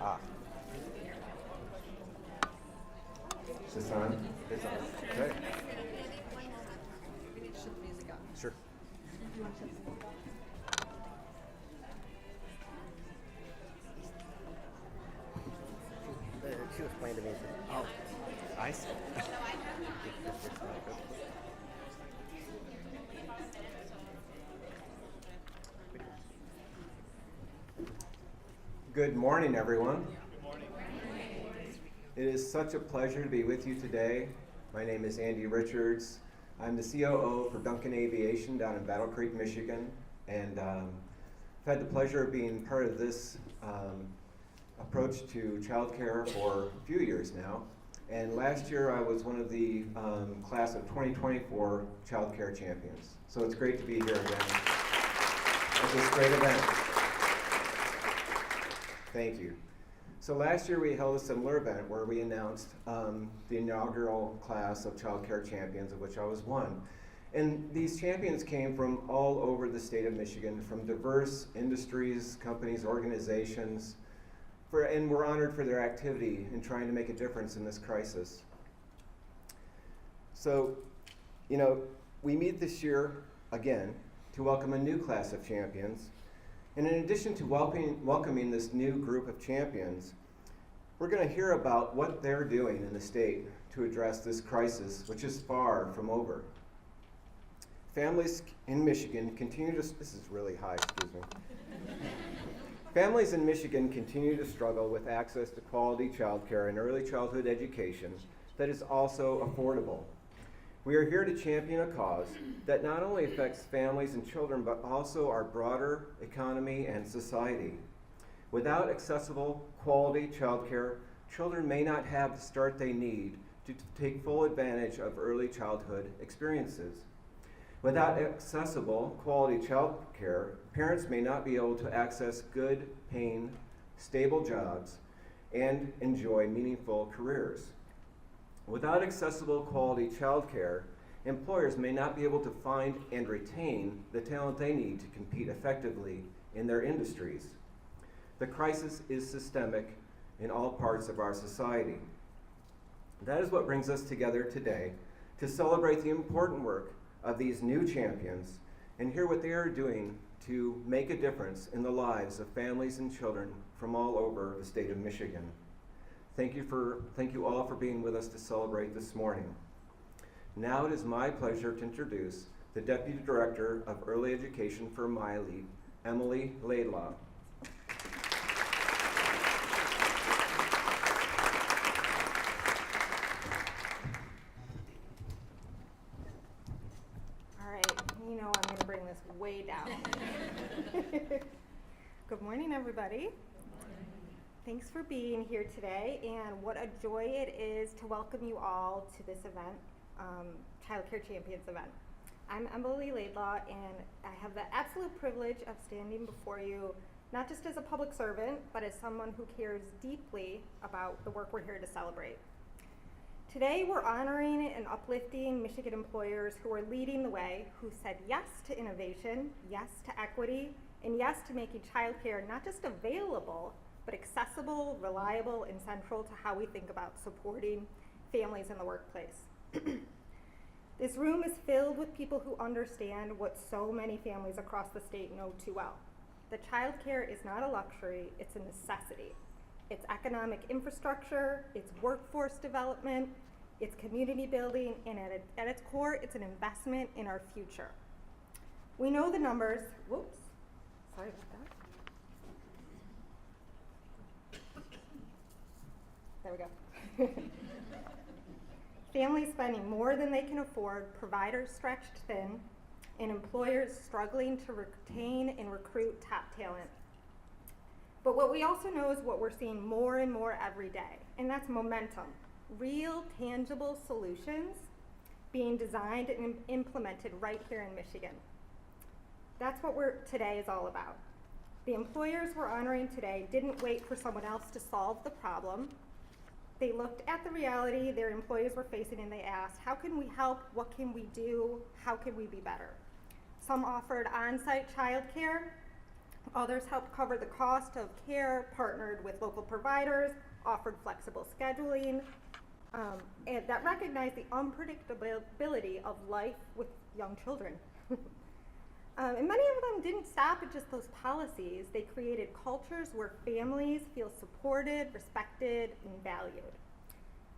Ah. Is this on? It's on. Okay. Sure. She was playing to me. Oh, I see. Good morning, everyone. Good morning. It is such a pleasure to be with you today. My name is Andy Richards. I'm the COO for Duncan Aviation down in Battle Creek, Michigan, and I've had the pleasure of being part of this approach to childcare for a few years now. And last year I was one of the class of 2024 childcare champions. So it's great to be here again at this great event. Thank you. So last year we held a similar event where we announced the inaugural class of childcare champions, of which I was one. And these champions came from all over the state of Michigan, from diverse industries, companies, organizations, and we're honored for their activity in trying to make a difference in this crisis. So, we meet this year again to welcome a new class of champions. And in addition to welcoming this new group of champions, we're going to hear about what they're doing in the state to address this crisis, which is far from over. Families in Michigan continue to, this is really high, excuse me. Families in Michigan continue to struggle with access to quality childcare and early childhood education that is also affordable. We are here to champion a cause that not only affects families and children, but also our broader economy and society. Without accessible, quality childcare, children may not have the start they need to take full advantage of early childhood experiences. Without accessible, quality childcare, parents may not be able to access good, paying, stable jobs and enjoy meaningful careers. Without accessible, quality childcare, employers may not be able to find and retain the talent they need to compete effectively in their industries. The crisis is systemic in all parts of our society. That is what brings us together today to celebrate the important work of these new champions and hear what they are doing to make a difference in the lives of families and children from all over the state of Michigan. Thank you all for being with us to celebrate this morning. Now it is my pleasure to introduce the Deputy Director of Early Education for MiLEAP, Emily Laidlaw. Way down. Good morning, everybody. Thanks for being here today, and what a joy it is to welcome you all to this event, Childcare Champions event. I'm Emily Laidlaw, and I have the absolute privilege of standing before you, not just as a public servant, but as someone who cares deeply about the work we're here to celebrate. Today, we're honoring and uplifting Michigan employers who are leading the way, who said yes to innovation, yes to equity, and yes to making childcare not just available, but accessible, reliable, and central to how we think about supporting families in the workplace. This room is filled with people who understand what so many families across the state know too well. That childcare is not a luxury, it's a necessity. It's economic infrastructure, it's workforce development, it's community building, and at its core, it's an investment in our future. We know the numbers, whoops, sorry about that. There we go. Families spending more than they can afford, providers stretched thin, and employers struggling to retain and recruit top talent. But what we also know is what we're seeing more and more every day, and that's momentum. Real, tangible solutions being designed and implemented right here in Michigan. That's what today is all about. The employers we're honoring today didn't wait for someone else to solve the problem. They looked at the reality their employees were facing and they asked, how can we help? What can we do? How can we be better? Some offered on-site childcare. Others helped cover the cost of care, partnered with local providers, offered flexible scheduling, and that recognized the unpredictability of life with young children. And many of them didn't stop at just those policies. They created cultures where families feel supported, respected, and valued.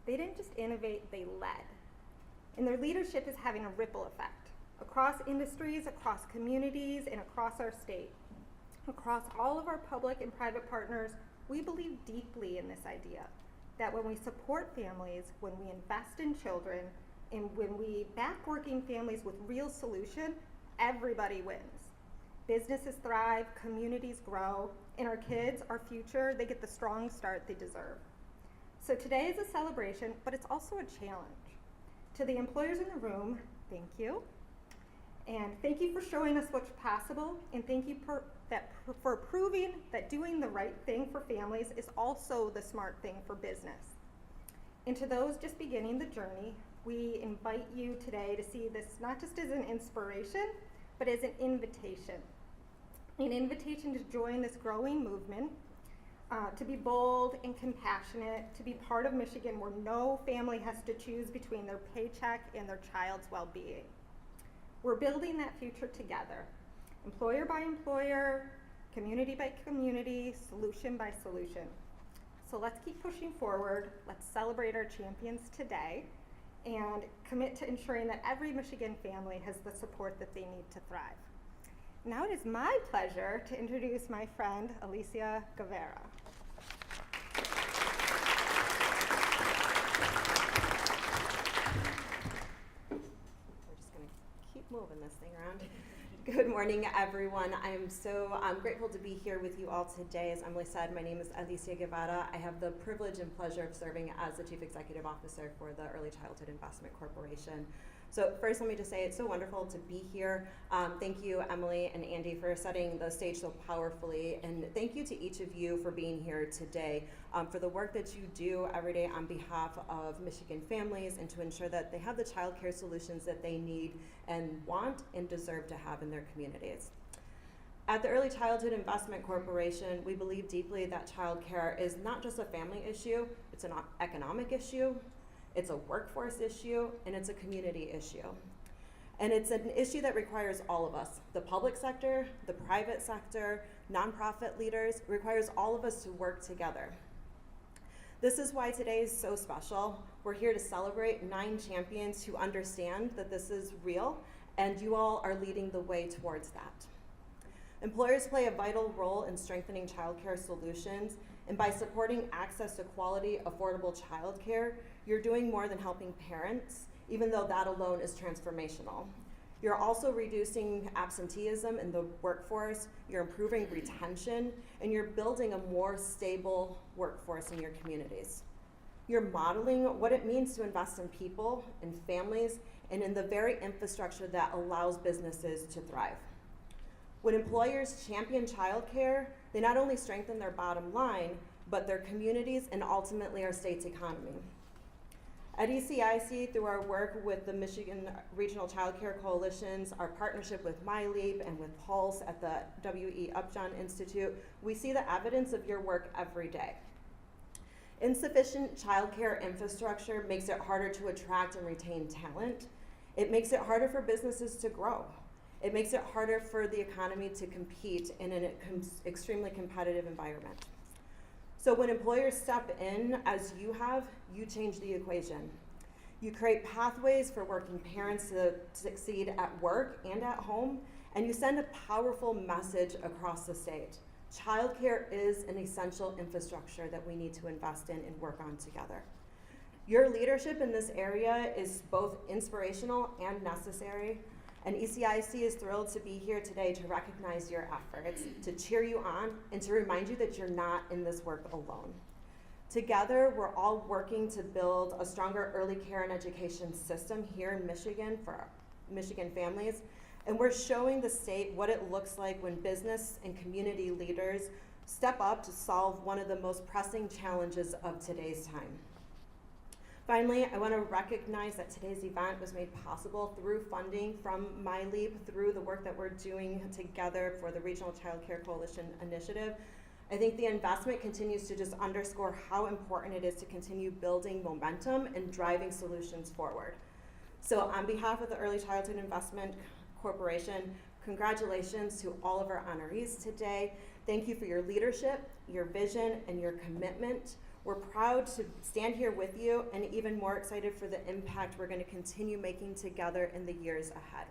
They didn't just innovate, they led. And their leadership is having a ripple effect across industries, across communities, and across our state. Across all of our public and private partners, we believe deeply in this idea that when we support families, when we invest in children, and when we back working families with real solution, everybody wins. Businesses thrive, communities grow, and our kids, our future, they get the strong start they deserve. So today is a celebration, but it's also a challenge. To the employers in the room, thank you. And thank you for showing us what's possible, and thank you for proving that doing the right thing for families is also the smart thing for business. And to those just beginning the journey, we invite you today to see this not just as an inspiration, but as an invitation. An invitation to join this growing movement, to be bold and compassionate, to be part of Michigan where no family has to choose between their paycheck and their child's well-being. We're building that future together, employer by employer, community by community, solution by solution. So let's keep pushing forward, let's celebrate our champions today, and commit to ensuring that every Michigan family has the support that they need to thrive. Now it is my pleasure to introduce my friend, Alicia Guevara. We're just gonna keep moving this thing around. Good morning, everyone. I'm grateful to be here with you all today. As Emily said, my name is Alicia Guevara. I have the privilege and pleasure of serving as the Chief Executive Officer for the Early Childhood Investment Corporation. So first, let me just say it's so wonderful to be here. Thank you, Emily and Andy, for setting the stage so powerfully. And thank you to each of you for being here today, for the work that you do every day on behalf of Michigan families and to ensure that they have the childcare solutions that they need and want and deserve to have in their communities. At the Early Childhood Investment Corporation, we believe deeply that childcare is not just a family issue, it's an economic issue, it's a workforce issue, and it's a community issue. And it's an issue that requires all of us, the public sector, the private sector, nonprofit leaders. It requires all of us to work together. This is why today is so special. We're here to celebrate 9 champions who understand that this is real, and you all are leading the way towards that. Employers play a vital role in strengthening childcare solutions, and by supporting access to quality, affordable childcare, you're doing more than helping parents, even though that alone is transformational. You're also reducing absenteeism in the workforce, you're improving retention, and you're building a more stable workforce in your communities. You're modeling what it means to invest in people, in families, and in the very infrastructure that allows businesses to thrive. When employers champion childcare, they not only strengthen their bottom line, but their communities and ultimately our state's economy. At ECIC, through our work with the Michigan Regional Childcare Coalitions, our partnership with MiLEAP and with Pulse at the W.E. Upjohn Institute, we see the evidence of your work every day. Insufficient childcare infrastructure makes it harder to attract and retain talent. It makes it harder for businesses to grow. It makes it harder for the economy to compete in an extremely competitive environment. So when employers step in, as you have, you change the equation. You create pathways for working parents to succeed at work and at home, and you send a powerful message across the state. Childcare is an essential infrastructure that we need to invest in and work on together. Your leadership in this area is both inspirational and necessary. And ECIC is thrilled to be here today to recognize your efforts, to cheer you on, and to remind you that you're not in this work alone. Together, we're all working to build a stronger early care and education system here in Michigan for Michigan families, and we're showing the state what it looks like when business and community leaders step up to solve one of the most pressing challenges of today's time. Finally, I want to recognize that today's event was made possible through funding from MiLEAP, through the work that we're doing together for the Regional Childcare Coalition Initiative. I think the investment continues to just underscore how important it is to continue building momentum and driving solutions forward. So on behalf of the Early Childhood Investment Corporation, congratulations to all of our honorees today. Thank you for your leadership, your vision, and your commitment. We're proud to stand here with you and even more excited for the impact we're going to continue making together in the years ahead.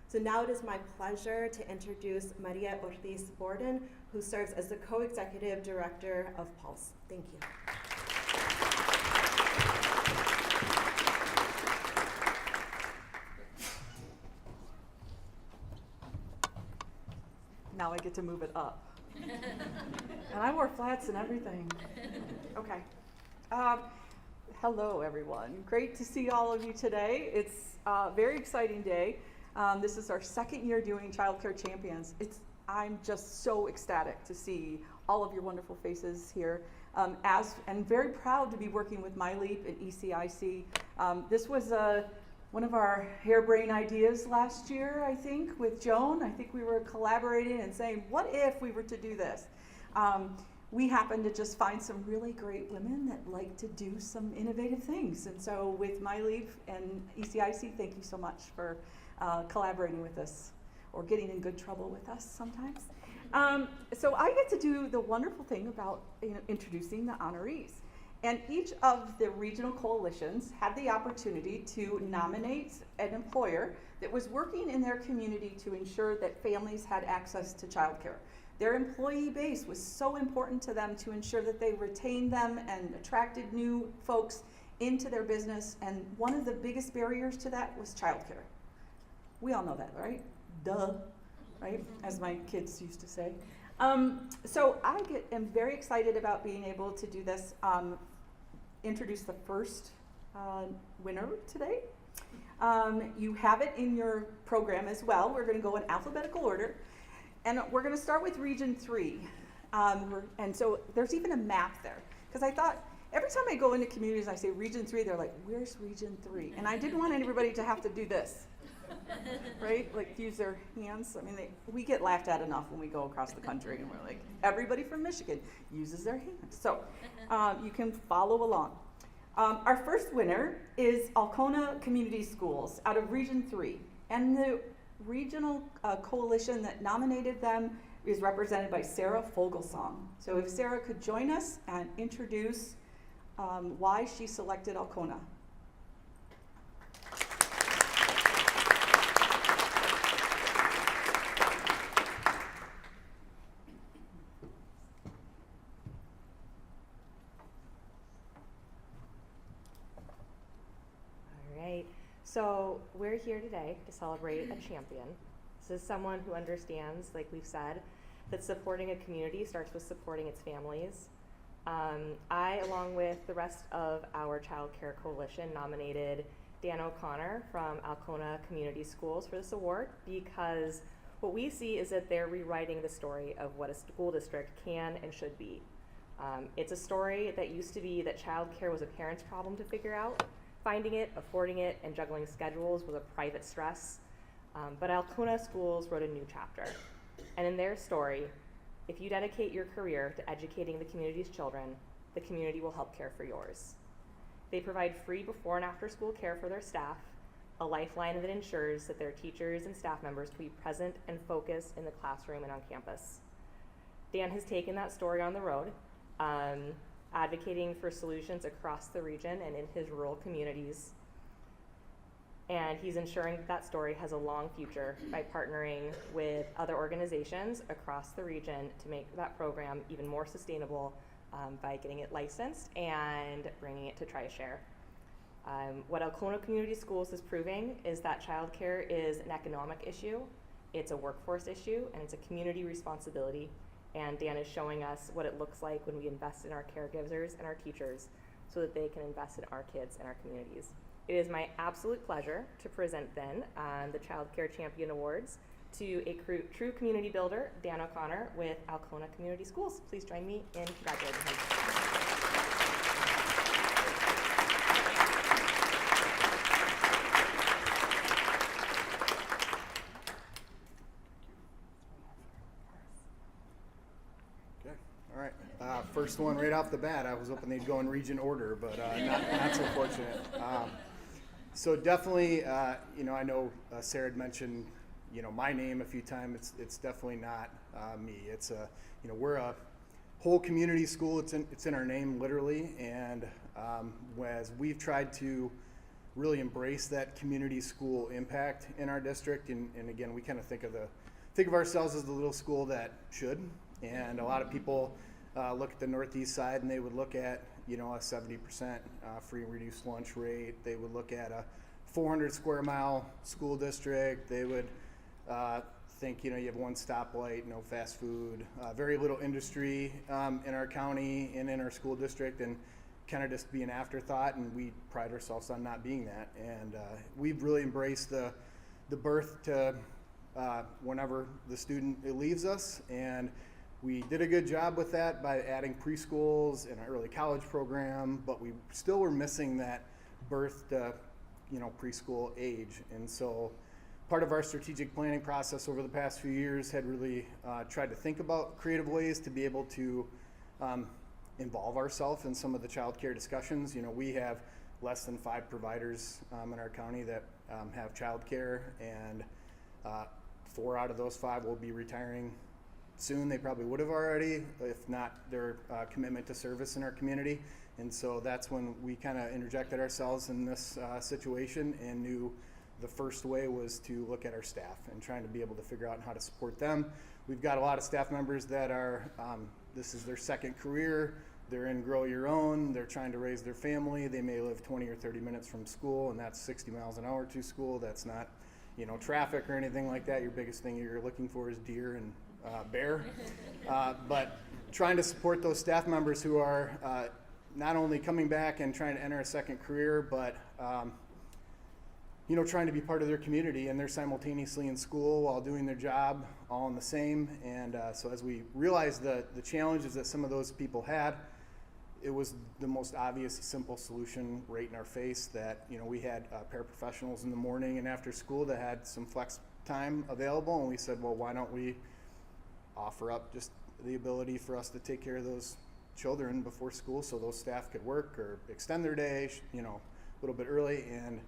So now it is my pleasure to introduce Maria Ortiz Borden, who serves as the Co-Executive Director of Pulse. Thank you. Now I get to move it up. And I wore flats and everything. Okay. Hello, everyone. Great to see all of you today. It's a very exciting day. This is our second year doing Childcare Champions. I'm just so ecstatic to see all of your wonderful faces here. And very proud to be working with MiLEAP and ECIC This was one of our harebrained ideas last year, I think, with Joan. I think we were collaborating and saying, what if we were to do this? We happened to just find some really great women that like to do some innovative things. And so with MiLEAP and ECIC, thank you so much for collaborating with us, or getting in good trouble with us sometimes. So I get to do the wonderful thing about introducing the honorees. And each of the regional coalitions had the opportunity to nominate an employer that was working in their community to ensure that families had access to childcare. Their employee base was so important to them to ensure that they retained them and attracted new folks into their business. And one of the biggest barriers to that was childcare. We all know that, right? Duh, right? As my kids used to say. So I am very excited about being able to do this. Introduce the first winner today. You have it in your program as well. We're going to go in alphabetical order, and we're going to start with Region 3. And so there's even a map there, because I thought every time I go into communities, I say Region 3, they're like, where's Region 3? And I didn't want everybody to have to do this, right? Like use their hands. I mean, we get laughed at enough when we go across the country, and we're like, everybody from Michigan uses their hands. So you can follow along. Our first winner is Alcona Community Schools out of Region 3. And the regional coalition that nominated them is represented by Sarah Fogelsong. So if Sarah could join us and introduce why she selected Alcona. So we're here today to celebrate a champion. This is someone who understands, like we've said, that supporting a community starts with supporting its families. I, along with the rest of our Childcare Coalition, nominated Dan O'Connor from Alcona Community Schools for this award, because what we see is that they're rewriting the story of what a school district can and should be. It's a story that used to be that childcare was a parent's problem to figure out. Finding it, affording it, and juggling schedules was a private stress. But Alcona Schools wrote a new chapter. And in their story, if you dedicate your career to educating the community's children, the community will help care for yours. They provide free before and after school care for their staff, a lifeline that ensures that their teachers and staff members can be present and focused in the classroom and on campus. Dan has taken that story on the road, advocating for solutions across the region and in his rural communities. And he's ensuring that story has a long future by partnering with other organizations across the region to make that program even more sustainable by getting it licensed and bringing it to TriShare. What Alcona Community Schools is proving is that childcare is an economic issue, it's a workforce issue, and it's a community responsibility. And Dan is showing us what it looks like when we invest in our caregivers and our teachers so that they can invest in our kids and our communities. It is my absolute pleasure to present then the Child Care Champion Awards to a true community builder, Dan O'Connor with Alcona Community Schools. Please join me in congratulating him. First one right off the bat. I was hoping they'd go in region order, but not so fortunate. So definitely, I know Sarah had mentioned, my name a few times. It's definitely not me. It's we're a whole community school. It's in our name literally, and as we've tried to really embrace that community school impact in our district, and again, we kind of think of ourselves as the little school that should, and a lot of people look at the northeast side and they would look at a 70% free and reduced lunch rate. They would look at a 400 square mile school district. They would think you have one stoplight, no fast food, very little industry in our county and in our school district, and kind of just be an afterthought. And we pride ourselves on not being that. And we've really embraced the birth to whenever the student leaves us, and we did a good job with that by adding preschools and our early college program, but we still were missing that birth to, preschool age. And so part of our strategic planning process over the past few years had really tried to think about creative ways to be able to involve ourselves in some of the child care discussions. We have less than 5 providers in our county that have child care, and 4 out of those 5 will be retiring soon. They probably would have already, if not their commitment to service in our community. And so that's when we kind of interjected ourselves in this situation and knew the first way was to look at our staff and trying to be able to figure out how to support them. We've got a lot of staff members that are, this is their second career. They're in Grow Your Own. They're trying to raise their family. They may live 20 or 30 minutes from school, and that's 60 miles an hour to school. That's not, traffic or anything like that. Your biggest thing you're looking for is deer and bear. But trying to support those staff members who are not only coming back and trying to enter a second career, but trying to be part of their community, and they're simultaneously in school while doing their job, all in the same. And so as we realized the challenges that some of those people had, it was the most obvious, simple solution right in our face that, we had paraprofessionals in the morning and after school that had some flex time available. And we said, well, why don't we offer up just the ability for us to take care of those children before school so those staff could work or extend their day, a little bit early. And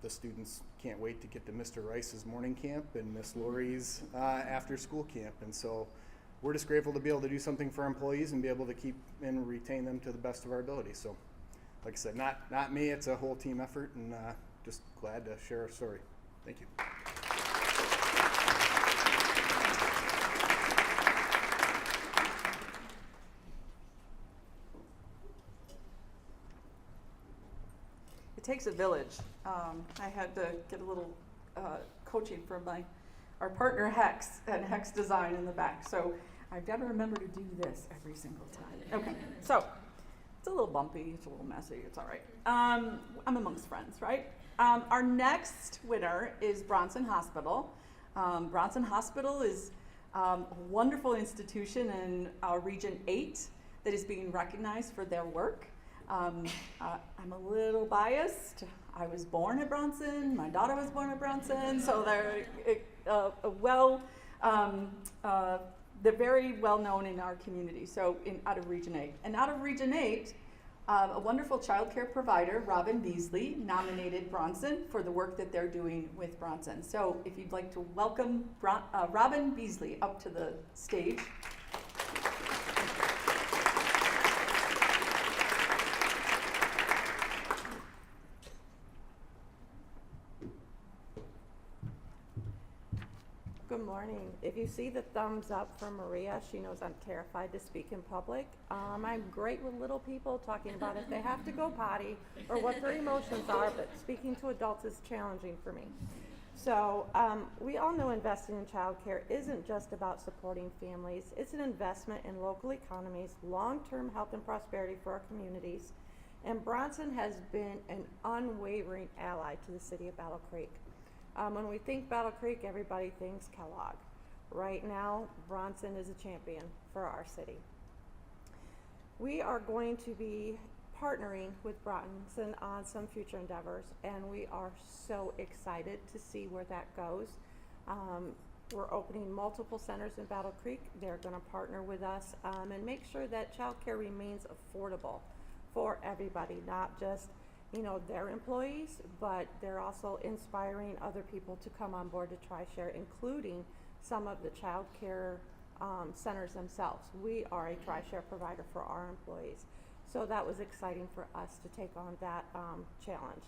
the students can't wait to get to Mr. Rice's morning camp and Miss Lori's after school camp. And so we're just grateful to be able to do something for our employees and be able to keep and retain them to the best of our ability. So like I said, not me, it's a whole team effort, and just glad to share our story. Thank you. It takes a village. I had to get a little coaching from our partner Hex and Hex Design in the back. So I've got to remember to do this every single time. Okay, so it's a little bumpy, it's a little messy, it's all right. I'm amongst friends, right? Our next winner is Bronson Hospital. Bronson Hospital is a wonderful institution in Region 8 that is being recognized for their work. I'm a little biased. I was born at Bronson. My daughter was born at Bronson. So they're they're very well known in our community. So out of Region 8. And out of Region 8, a wonderful child care provider, Robin Beasley, nominated Bronson for the work that they're doing with Bronson. So if you'd like to welcome Robin Beasley up to the stage. Good morning. If you see the thumbs up from Maria, she knows I'm terrified to speak in public. I'm great with little people, talking about if they have to go potty or what their emotions are, but speaking to adults is challenging for me. So we all know investing in childcare isn't just about supporting families. It's an investment in local economies, long-term health and prosperity for our communities. And Bronson has been an unwavering ally to the city of Battle Creek. When we think Battle Creek, everybody thinks Kellogg. Right now, Bronson is a champion for our city. We are going to be partnering with Bronson on some future endeavors, and we are so excited to see where that goes. We're opening multiple centers in Battle Creek. They're going to partner with us and make sure that childcare remains affordable for everybody, not just their employees, but they're also inspiring other people to come on board to TriShare, including some of the child care centers themselves. We are a TriShare provider for our employees. So that was exciting for us to take on that challenge.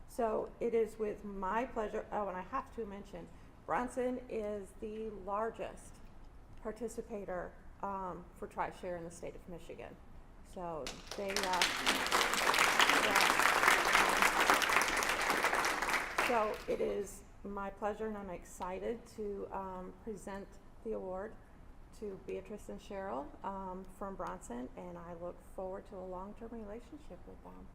So it is with my pleasure, oh, and I have to mention, Bronson is the largest participator for TriShare in the state of Michigan. So they, so it is my pleasure, and I'm excited to present the award to Beatrice and Cheryl from Bronson, and I look forward to a long-term relationship with them.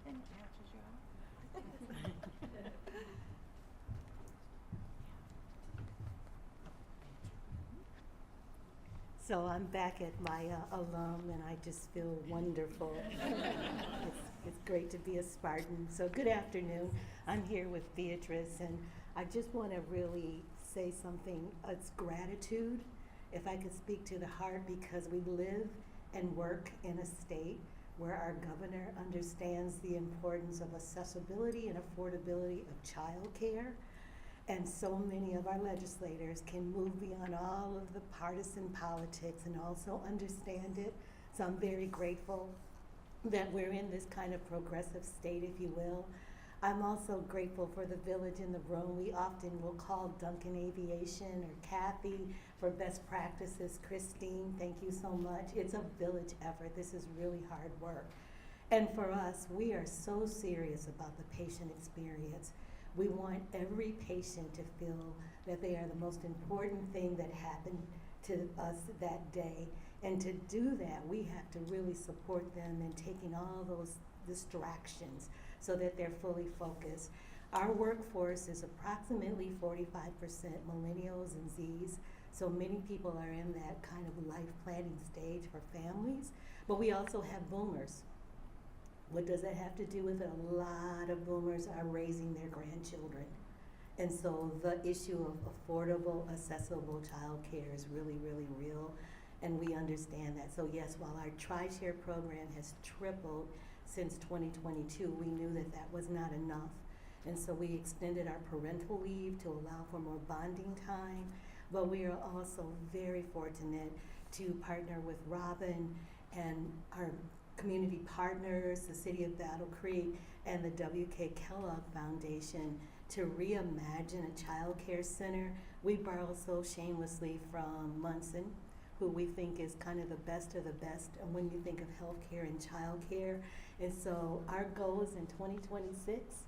And So I'm back at my alum, and I just feel wonderful. It's great to be a Spartan. So good afternoon. I'm here with Beatrice, and I just want to really say something. It's gratitude, if I could speak to the heart, because we live and work in a state where our governor understands the importance of accessibility and affordability of childcare. And so many of our legislators can move beyond all of the partisan politics and also understand it. So I'm very grateful that we're in this kind of progressive state, if you will. I'm also grateful for the village in the room. We often will call Duncan Aviation or Kathy for best practices. Christine, thank you so much. It's a village effort. This is really hard work. And for us, we are so serious about the patient experience. We want every patient to feel that they are the most important thing that happened to us that day. And to do that, we have to really support them in taking all those distractions so that they're fully focused. Our workforce is approximately 45% millennials and Zs, so many people are in that kind of life planning stage for families, but we also have boomers. What does that have to do with it? A lot of boomers are raising their grandchildren. And so the issue of affordable, accessible childcare is really, really real, and we understand that. So yes, while our TRISHARE program has tripled since 2022, we knew that that was not enough. And so we extended our parental leave to allow for more bonding time, but we are also very fortunate to partner with Robin and our community partners, the City of Battle Creek, and the W.K. Kellogg Foundation to reimagine a child care center. We borrow so shamelessly from Munson, who we think is kind of the best of the best when you think of healthcare and child care. And so our goal is in 2026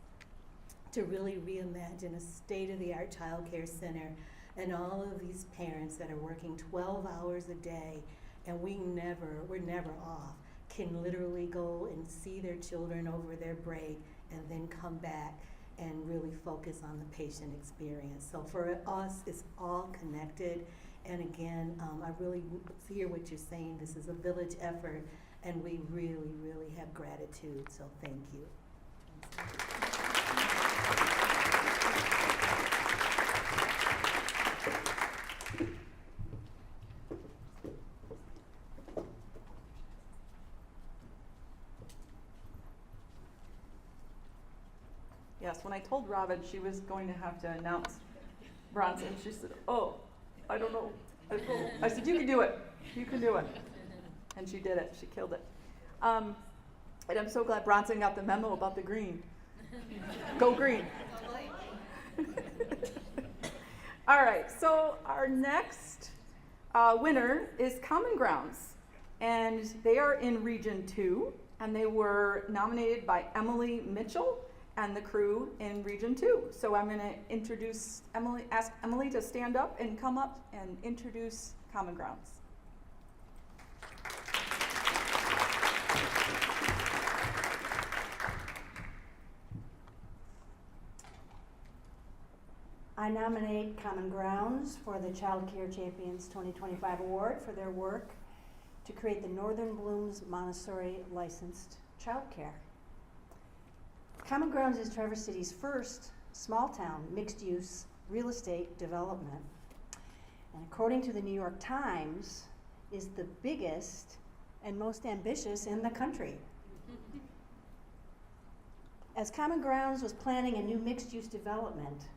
to really reimagine a state-of-the-art child care center, and all of these parents that are working 12 hours a day, and we're never off, can literally go and see their children over their break and then come back and really focus on the patient experience. So for us, it's all connected. And again, I really hear what you're saying. This is a village effort, and we really, really have gratitude. So thank you. Yes, when I told Robin she was going to have to announce Bronson, she said, "Oh, I don't know. I said, "You can do it. You can do it." And she did it. She killed it. And I'm so glad Bronson got the memo about the green. Go green. All right, so our next winner is Common Grounds. And they are in Region 2, and they were nominated by Emily Mitchell and the crew in Region 2. So I'm going to ask Emily to stand up and come up and introduce Common Grounds. I nominate Common Grounds for the Childcare Champions 2025 Award for their work to create the Northern Blooms Montessori licensed childcare. Common Grounds is Traverse City's first small-town, mixed-use real estate development. And according to the New York Times, is the biggest and most ambitious in the country. As Common Grounds was planning a new mixed-use development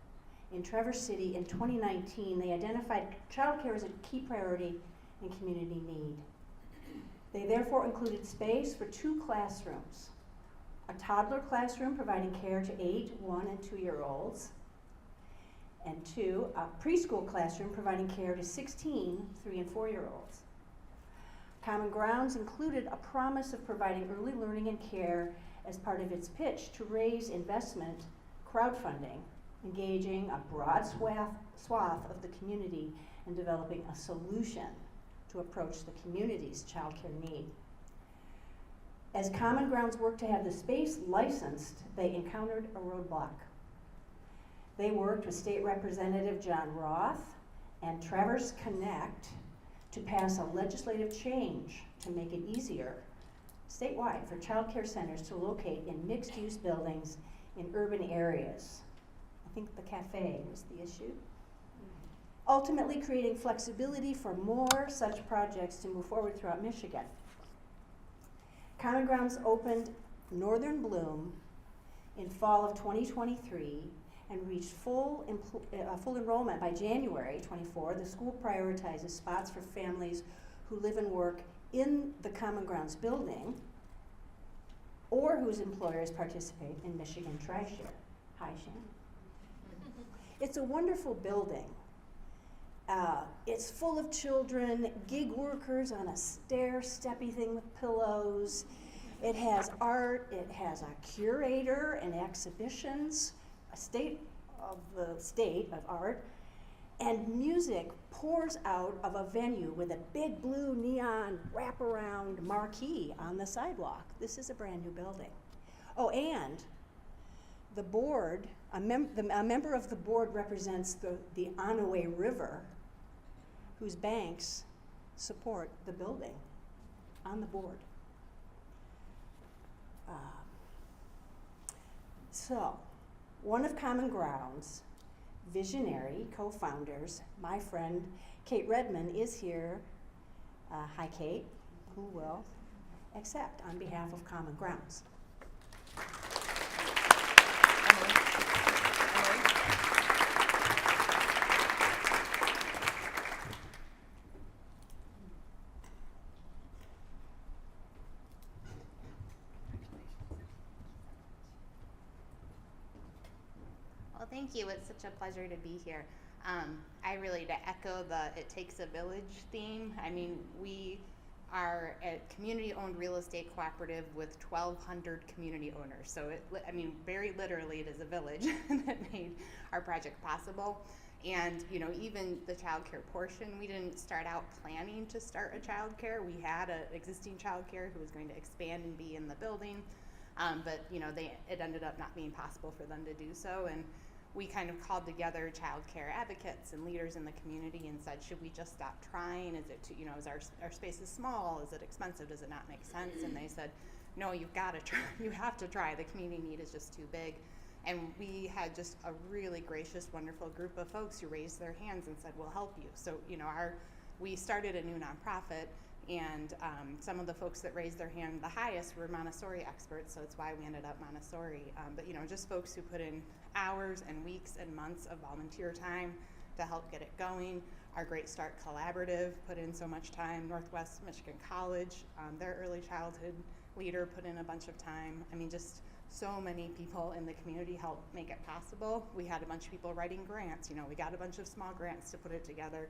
in Traverse City in 2019, they identified childcare as a key priority and community need. They therefore included space for 2 classrooms. A toddler classroom providing care to 8, 1, and 2-year-olds, and 2, a preschool classroom providing care to 16, 3, and 4-year-olds. Common Grounds included a promise of providing early learning and care as part of its pitch to raise investment crowdfunding, engaging a broad swath of the community and developing a solution to approach the community's childcare need. As Common Grounds worked to have the space licensed, they encountered a roadblock. They worked with State Representative John Roth and Traverse Connect to pass a legislative change to make it easier statewide for child care centers to locate in mixed-use buildings in urban areas. I think the cafe was the issue. Ultimately creating flexibility for more such projects to move forward throughout Michigan. Common Grounds opened Northern Bloom in fall of 2023 and reached full enrollment by January 24. The school prioritizes spots for families who live and work in the Common Grounds building or whose employers participate in Michigan TriShare. Hi, Shannon. It's a wonderful building. It's full of children, gig workers on a stair-steppy thing with pillows. It has art, it has a curator and exhibitions, a state of art, and music pours out of a venue with a big blue neon wraparound marquee on the sidewalk. This is a brand new building. Oh, and the board, a member of the board represents the Onaway River, whose banks support the building on the board. So, one of Common Grounds' visionary co-founders, my friend Kate Redman, is here. Hi, Kate, who will accept on behalf of Common Grounds. Well, thank you. It's such a pleasure to be here. I really, to echo the It Takes a Village theme, I mean, we are a community-owned real estate cooperative with 1,200 community owners. So, very literally, it is a village that made our project possible. And, even the childcare portion, we didn't start out planning to start a childcare. We had an existing childcare who was going to expand and be in the building. But it ended up not being possible for them to do so, and we kind of called together childcare advocates and leaders in the community and said, should we just stop trying? Is it is our space is small? Is it expensive? Does it not make sense? And they said, no, you've got to try. You have to try. The community need is just too big. And we had just a really gracious, wonderful group of folks who raised their hands and said, we'll help you. So we started a new nonprofit. And some of the folks that raised their hand the highest were Montessori experts, so it's why we ended up Montessori. But just folks who put in hours and weeks and months of volunteer time to help get it going. Our Great Start Collaborative put in so much time. Northwest Michigan College, their early childhood leader put in a bunch of time. I mean, just so many people in the community helped make it possible. We had a bunch of people writing grants. We got a bunch of small grants to put it together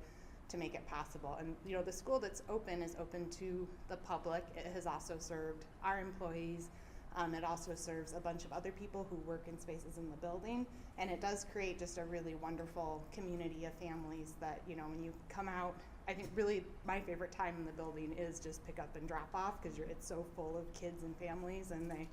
to make it possible. And the school that's open is open to the public. It has also served our employees. It also serves a bunch of other people who work in spaces in the building. And it does create just a really wonderful community of families that, when you come out, I think really my favorite time in the building is just pick up and drop off, because it's so full of kids and families, and they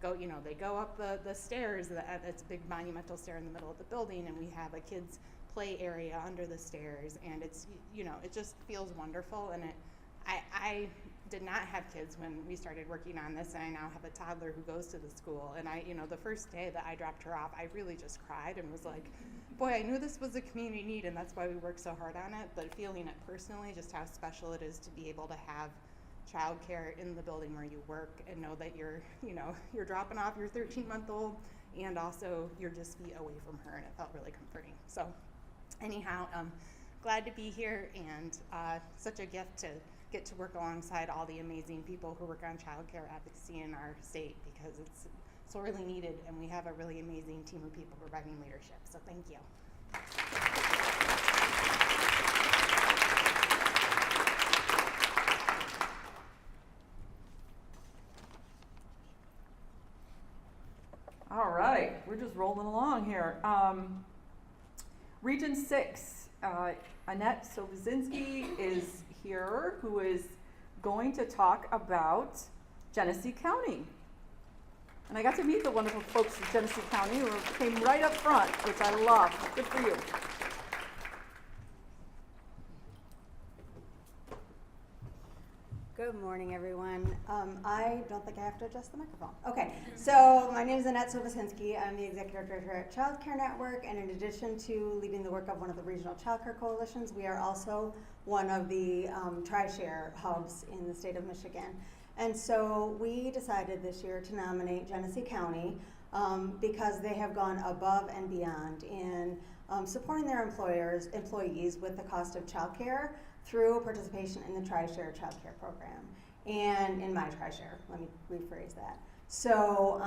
go up the stairs. It's a big monumental stair in the middle of the building, and we have a kids play area under the stairs, and it's it just feels wonderful. And I did not have kids when we started working on this, and I now have a toddler who goes to the school, and the first day that I dropped her off, I really just cried and was like, boy, I knew this was a community need, and that's why we worked so hard on it. But feeling it personally, just how special it is to be able to have childcare in the building where you work, and know that you're dropping off your 13-month-old, and also you're just feet away from her, and it felt really comforting. So anyhow, glad to be here, and such a gift to get to work alongside all the amazing people who work on childcare advocacy in our state, because it's sorely needed, and we have a really amazing team of people providing leadership. So thank you. All right, we're just rolling along here. Region 6, Annette Sobozinski is here, who is going to talk about Genesee County. And I got to meet the wonderful folks in Genesee County who came right up front, which I love. Good for you. Good morning, everyone. I don't think I have to adjust the microphone. Okay, so my name is Annette Sovasinski. I'm the Executive Director at Childcare Network, and in addition to leading the work of one of the regional childcare coalitions, we are also one of the tri-share hubs in the state of Michigan. And so we decided this year to nominate Genesee County because they have gone above and beyond in supporting their employees with the cost of childcare through participation in the tri-share childcare program and in my tri-share, let me rephrase that. So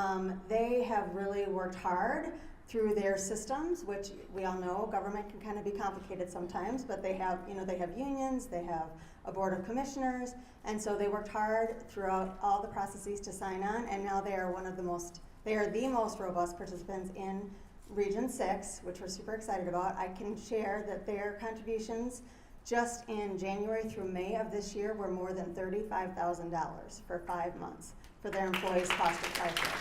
they have really worked hard through their systems, which we all know government can kind of be complicated sometimes, but they have, they have unions, they have a board of commissioners, and so they worked hard throughout all the processes to sign on, and now they are the most robust participants in Region 6, which we're super excited about. I can share that their contributions just in January through May of this year were more than $35,000 for 5 months for their employees' cost of childcare,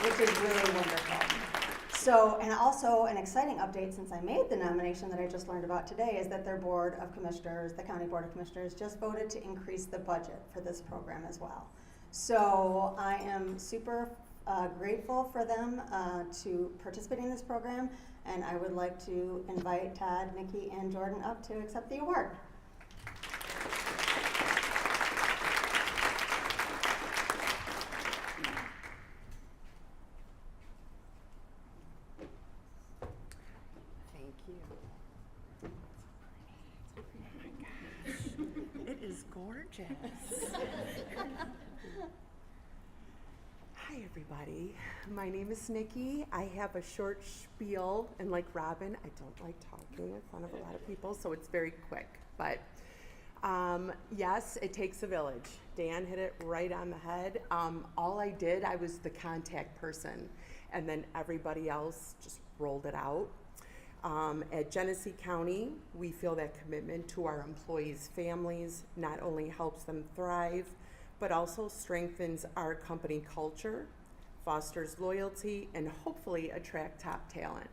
which is really wonderful. So, and also an exciting update since I made the nomination that I just learned about today is that their Board of Commissioners, the County Board of Commissioners, just voted to increase the budget for this program as well. So I am super grateful for them to participate in this program, and I would like to invite Todd, Nikki, and Jordan up to accept the award. Thank you. Oh my gosh, it is gorgeous. Hi everybody, my name is Nikki. I have a short spiel, and like Robin, I don't like talking in front of a lot of people, so it's very quick. But yes, it takes a village. Dan hit it right on the head. All I did, I was the contact person, and then everybody else just rolled it out. At Genesee County, we feel that commitment to our employees' families not only helps them thrive, but also strengthens our company culture, fosters loyalty, and hopefully attract top talent.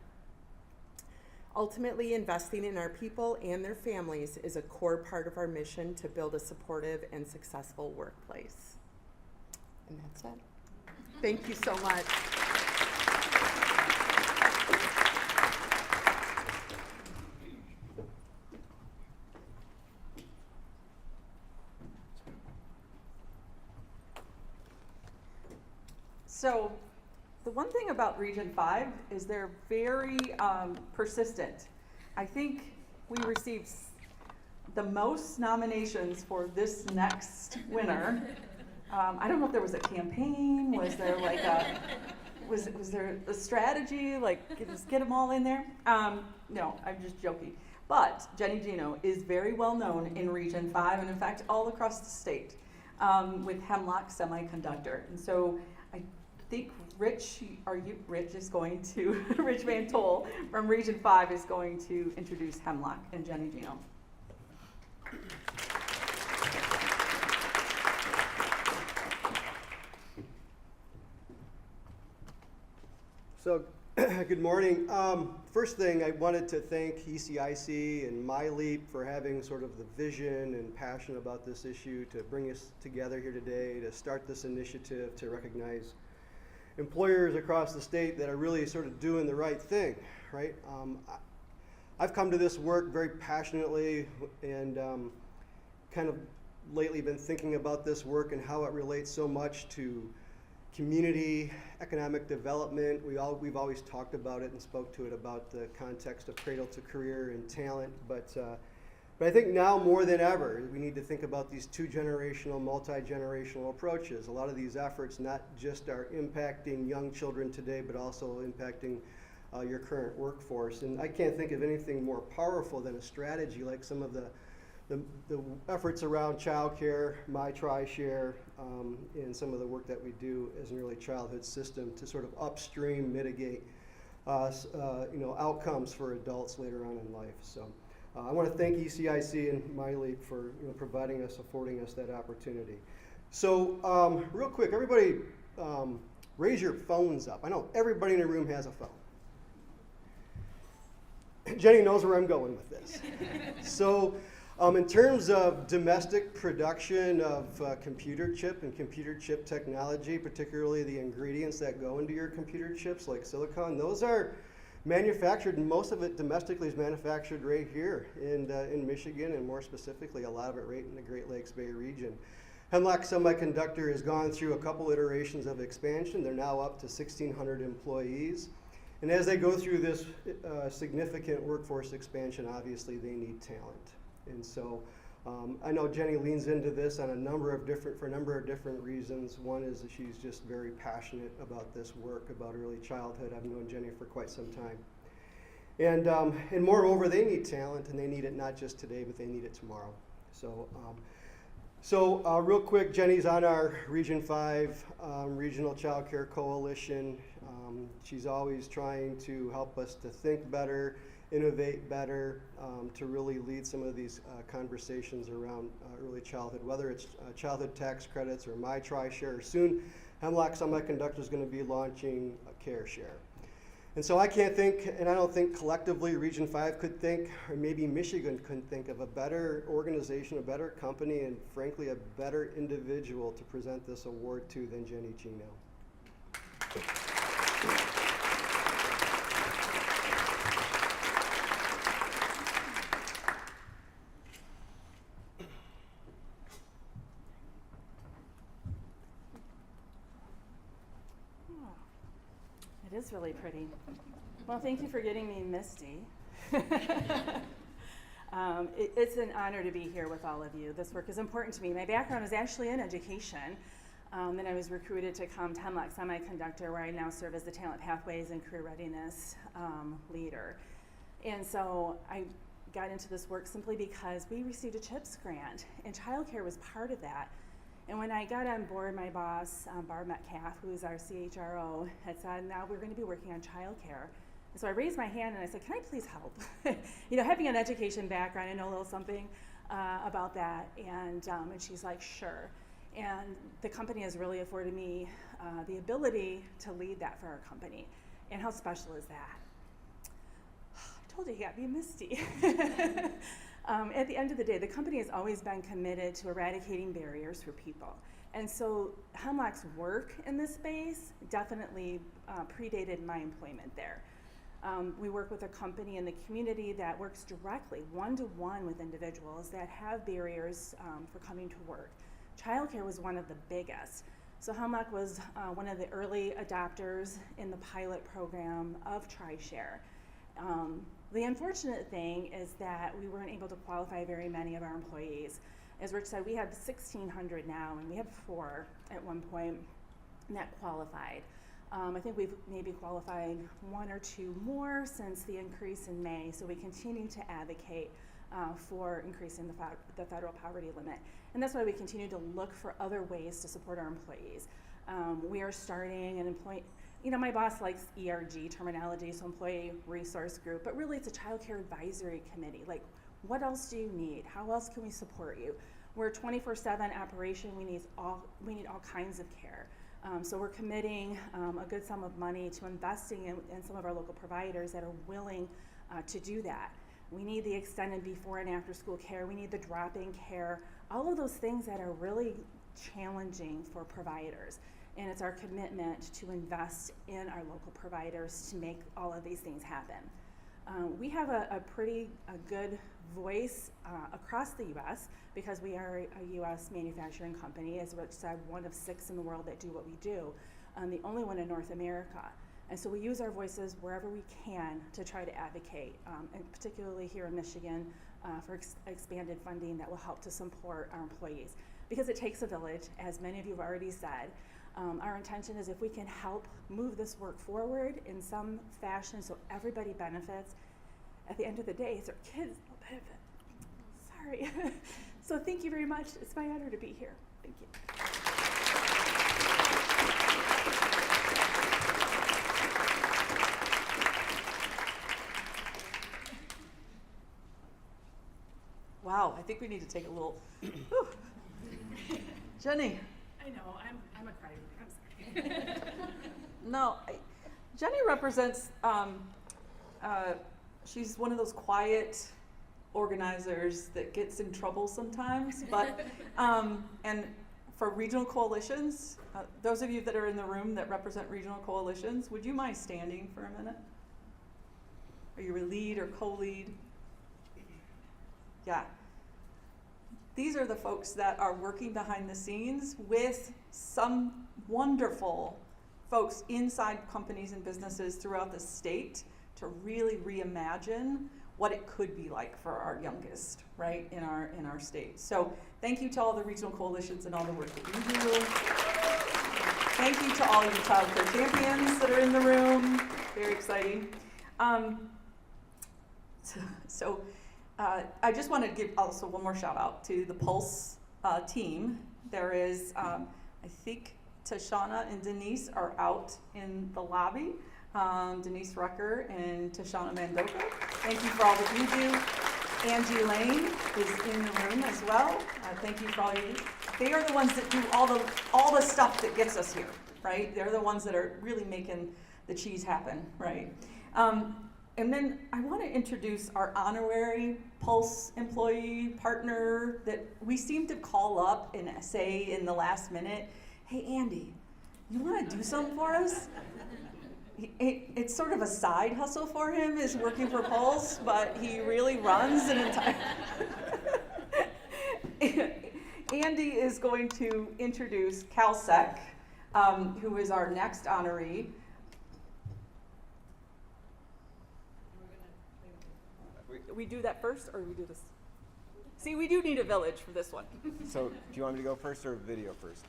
Ultimately, investing in our people and their families is a core part of our mission to build a supportive and successful workplace. And that's it. Thank you so much. So the one thing about Region 5 is they're very persistent. I think we received the most nominations for this next winner. I don't know if there was a campaign, was there like was there a strategy, like just get them all in there? No, I'm just joking. But Jenny Gino is very well known in Region 5 and in fact all across the state with Hemlock Semiconductor. And so I think Rich is going to, Rich Van Tol from Region 5 is going to introduce Hemlock and Jenny Gino. So, good morning. First thing, I wanted to thank ECIC and MiLEAP for having sort of the vision and passion about this issue to bring us together here today to start this initiative to recognize employers across the state that are really sort of doing the right thing, right? I've come to this work very passionately and kind of lately been thinking about this work and how it relates so much to community, economic development. We've always talked about it and spoke to it about the context of cradle to career and talent, but I think now more than ever, we need to think about these two-generational, multi-generational approaches. A lot of these efforts not just are impacting young children today, but also impacting your current workforce. And I can't think of anything more powerful than a strategy like some of the efforts around childcare, My Tri-Share, and some of the work that we do as an early childhood system to sort of upstream mitigate outcomes for adults later on in life. So I want to thank ECIC and MiLEAP for affording us that opportunity. So real quick, everybody raise your phones up. I know everybody in the room has a phone. Jenny knows where I'm going with this. So In terms of domestic production of computer chip and computer chip technology, particularly the ingredients that go into your computer chips like silicon, those are manufactured, and most of it domestically is manufactured right here in Michigan, and more specifically, a lot of it right in the Great Lakes Bay region. Hemlock Semiconductor has gone through a couple iterations of expansion. They're now up to 1,600 employees. And as they go through this significant workforce expansion, obviously they need talent. And so I know Jenny leans into this on for a number of different reasons. One is that she's just very passionate about this work, about early childhood. I've known Jenny for quite some time. And moreover, they need talent, and they need it not just today, but they need it tomorrow. So real quick, Jenny's on our Region 5 Regional Childcare Coalition. She's always trying to help us to think better, innovate better, to really lead some of these conversations around early childhood, whether it's childhood tax credits or My TriShare, or soon Hemlock Semiconductor is going to be launching a Care Share. And so I can't think, and I don't think collectively Region 5 could think, or maybe Michigan couldn't think of a better organization, a better company, and frankly a better individual to present this award to than Jenny Gino. It is really pretty. Well, thank you for getting me misty. It's an honor to be here with all of you. This work is important to me. My background is actually in education. Then I was recruited to come to Hemlock Semiconductor, where I now serve as the Talent Pathways and Career Readiness leader. And so I got into this work simply because we received a CHIPS grant, and childcare was part of that. And when I got on board, my boss, Barb Metcalf, who's our CHRO, had said, now we're going to be working on childcare. And so I raised my hand and I said, can I please help? You know, having an education background, I know a little something about that. And she's like, sure. And the company has really afforded me the ability to lead that for our company. And how special is that? I told you got me misty. At the end of the day, the company has always been committed to eradicating barriers for people. And so Hemlock's work in this space definitely predated my employment there. We work with a company in the community that works directly, one-to-one with individuals that have barriers for coming to work. Childcare was one of the biggest. So Hemlock was one of the early adopters in the pilot program of TriShare. The unfortunate thing is that we weren't able to qualify very many of our employees. As Rich said, we have 1,600 now, and we had 4 at one point that qualified. I think we've maybe qualified 1 or 2 more since the increase in May, so we continue to advocate for increasing the federal poverty limit. And that's why we continue to look for other ways to support our employees. We are starting an employee, you know, my boss likes ERG terminology, so Employee Resource Group, but really it's a Child Care Advisory Committee. Like, what else do you need? How else can we support you? We're a 24/7 operation. We need all kinds of care. So we're committing a good sum of money to investing in some of our local providers that are willing to do that. We need the extended before and after school care. We need the drop-in care. All of those things that are really challenging for providers. And it's our commitment to invest in our local providers to make all of these things happen. We have a pretty good voice across the U.S. because we are a U.S. manufacturing company, as Rich said, one of 6 in the world that do what we do, the only one in North America. And so we use our voices wherever we can to try to advocate, and particularly here in Michigan, for expanded funding that will help to support our employees. Because it takes a village, as many of you have already said. Our intention is if we can help move this work forward in some fashion so everybody benefits, at the end of the day, it's our kids that will benefit. Sorry. So thank you very much. It's my honor to be here. Thank you. Wow, I think we need to take a little. Jenny. I know, I'm a crybaby, I'm sorry. No, Jenny represents, she's one of those quiet organizers that gets in trouble sometimes, but, and for regional coalitions, those of you that are in the room that represent regional coalitions, would you mind standing for a minute? Are you a lead or co-lead? Yeah. These are the folks that are working behind the scenes with some wonderful folks inside companies and businesses throughout the state to really reimagine what it could be like for our youngest, right, in our state. So thank you to all the regional coalitions and all the work that you do. Thank you to all you childcare champions that are in the room. Very exciting. I just want to give also one more shout out to the Pulse team. There is, I think Tashana and Denise are out in the lobby. Denise Rucker and Tashana Mandoka. Thank you for all that you do. Angie Lane is in the room as well. Thank you for all you do. They are the ones that do all the stuff that gets us here, right? They're the ones that are really making the cheese happen, right? And then I want to introduce our honorary Pulse employee partner that we seem to call up and say in the last minute, hey Andy, you want to do something for us? It's sort of a side hustle for him, is working for Pulse, but he really runs an entire... Andy is going to introduce CalSec, who is our next honoree. We do that first, or we do this? See, we do need a village for this one. So, do you want me to go first or video first?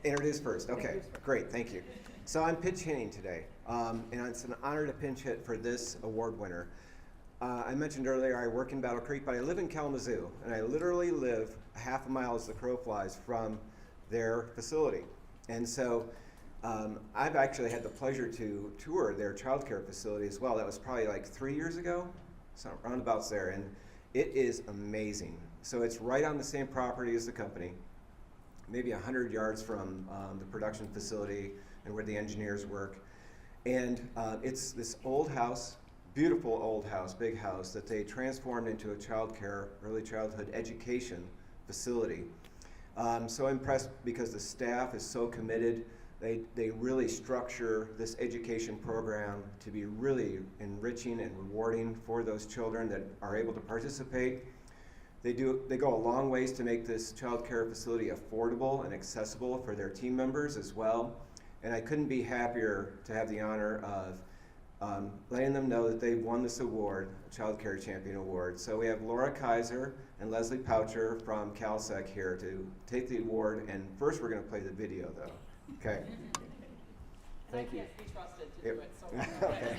Introduce first. Okay, great, thank you. So I'm pinch hitting today, and it's an honor to pinch hit for this award winner. I mentioned earlier I work in Battle Creek, but I live in Kalamazoo, and I literally live a half a mile as the crow flies from their facility. And so I've actually had the pleasure to tour their childcare facility as well. That was probably like 3 years ago, so roundabouts there, and it is amazing. So it's right on the same property as the company, maybe 100 yards from the production facility and where the engineers work. And it's this old house, beautiful old house, big house, that they transformed into a childcare, early childhood education facility. So impressed because the staff is so committed. They really structure this education program to be really enriching and rewarding for those children that are able to participate. They go a long ways to make this child care facility affordable and accessible for their team members as well. And I couldn't be happier to have the honor of letting them know that they've won this award, Child Care Champion Award. So we have Laura Kaiser and Leslie Poucher from CalSec here to take the award. And first we're going to play the video though. Okay. Thank you. I can't be trusted to do it, so. Okay.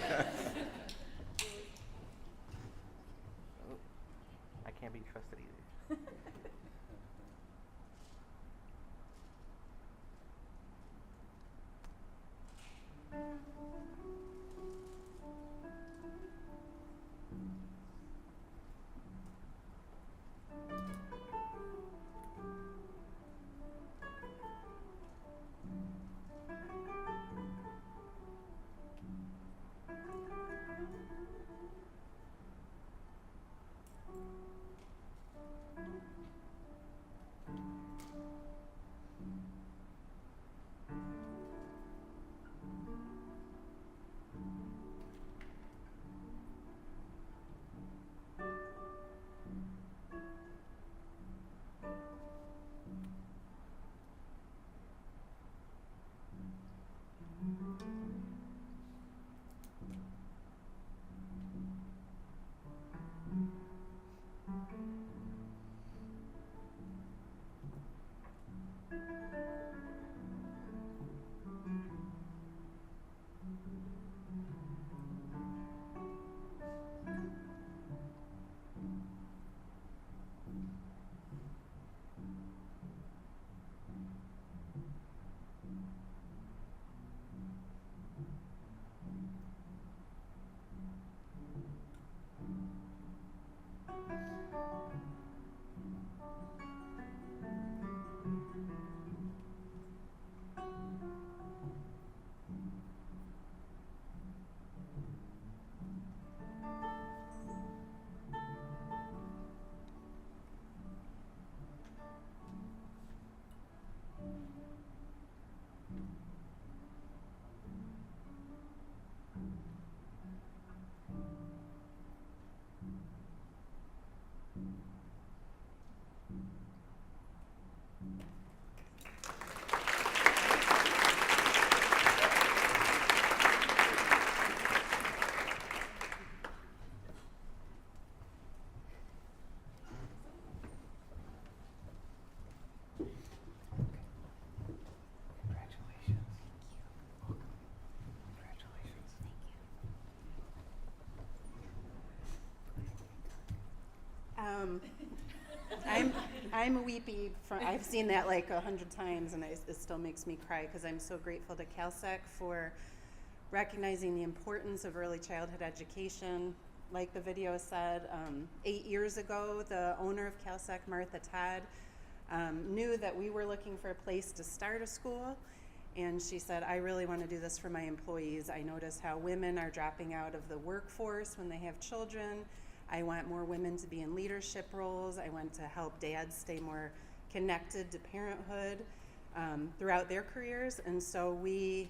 I can't be trusted either. I'm weepy. I've seen that like 100 times, and it still makes me cry because I'm so grateful to CalSec for recognizing the importance of early childhood education. Like the video said, 8 years ago, the owner of CalSec, Martha Todd, knew that we were looking for a place to start a school, and she said, I really want to do this for my employees. I notice how women are dropping out of the workforce when they have children. I want more women to be in leadership roles. I want to help dads stay more connected to parenthood throughout their careers. And so we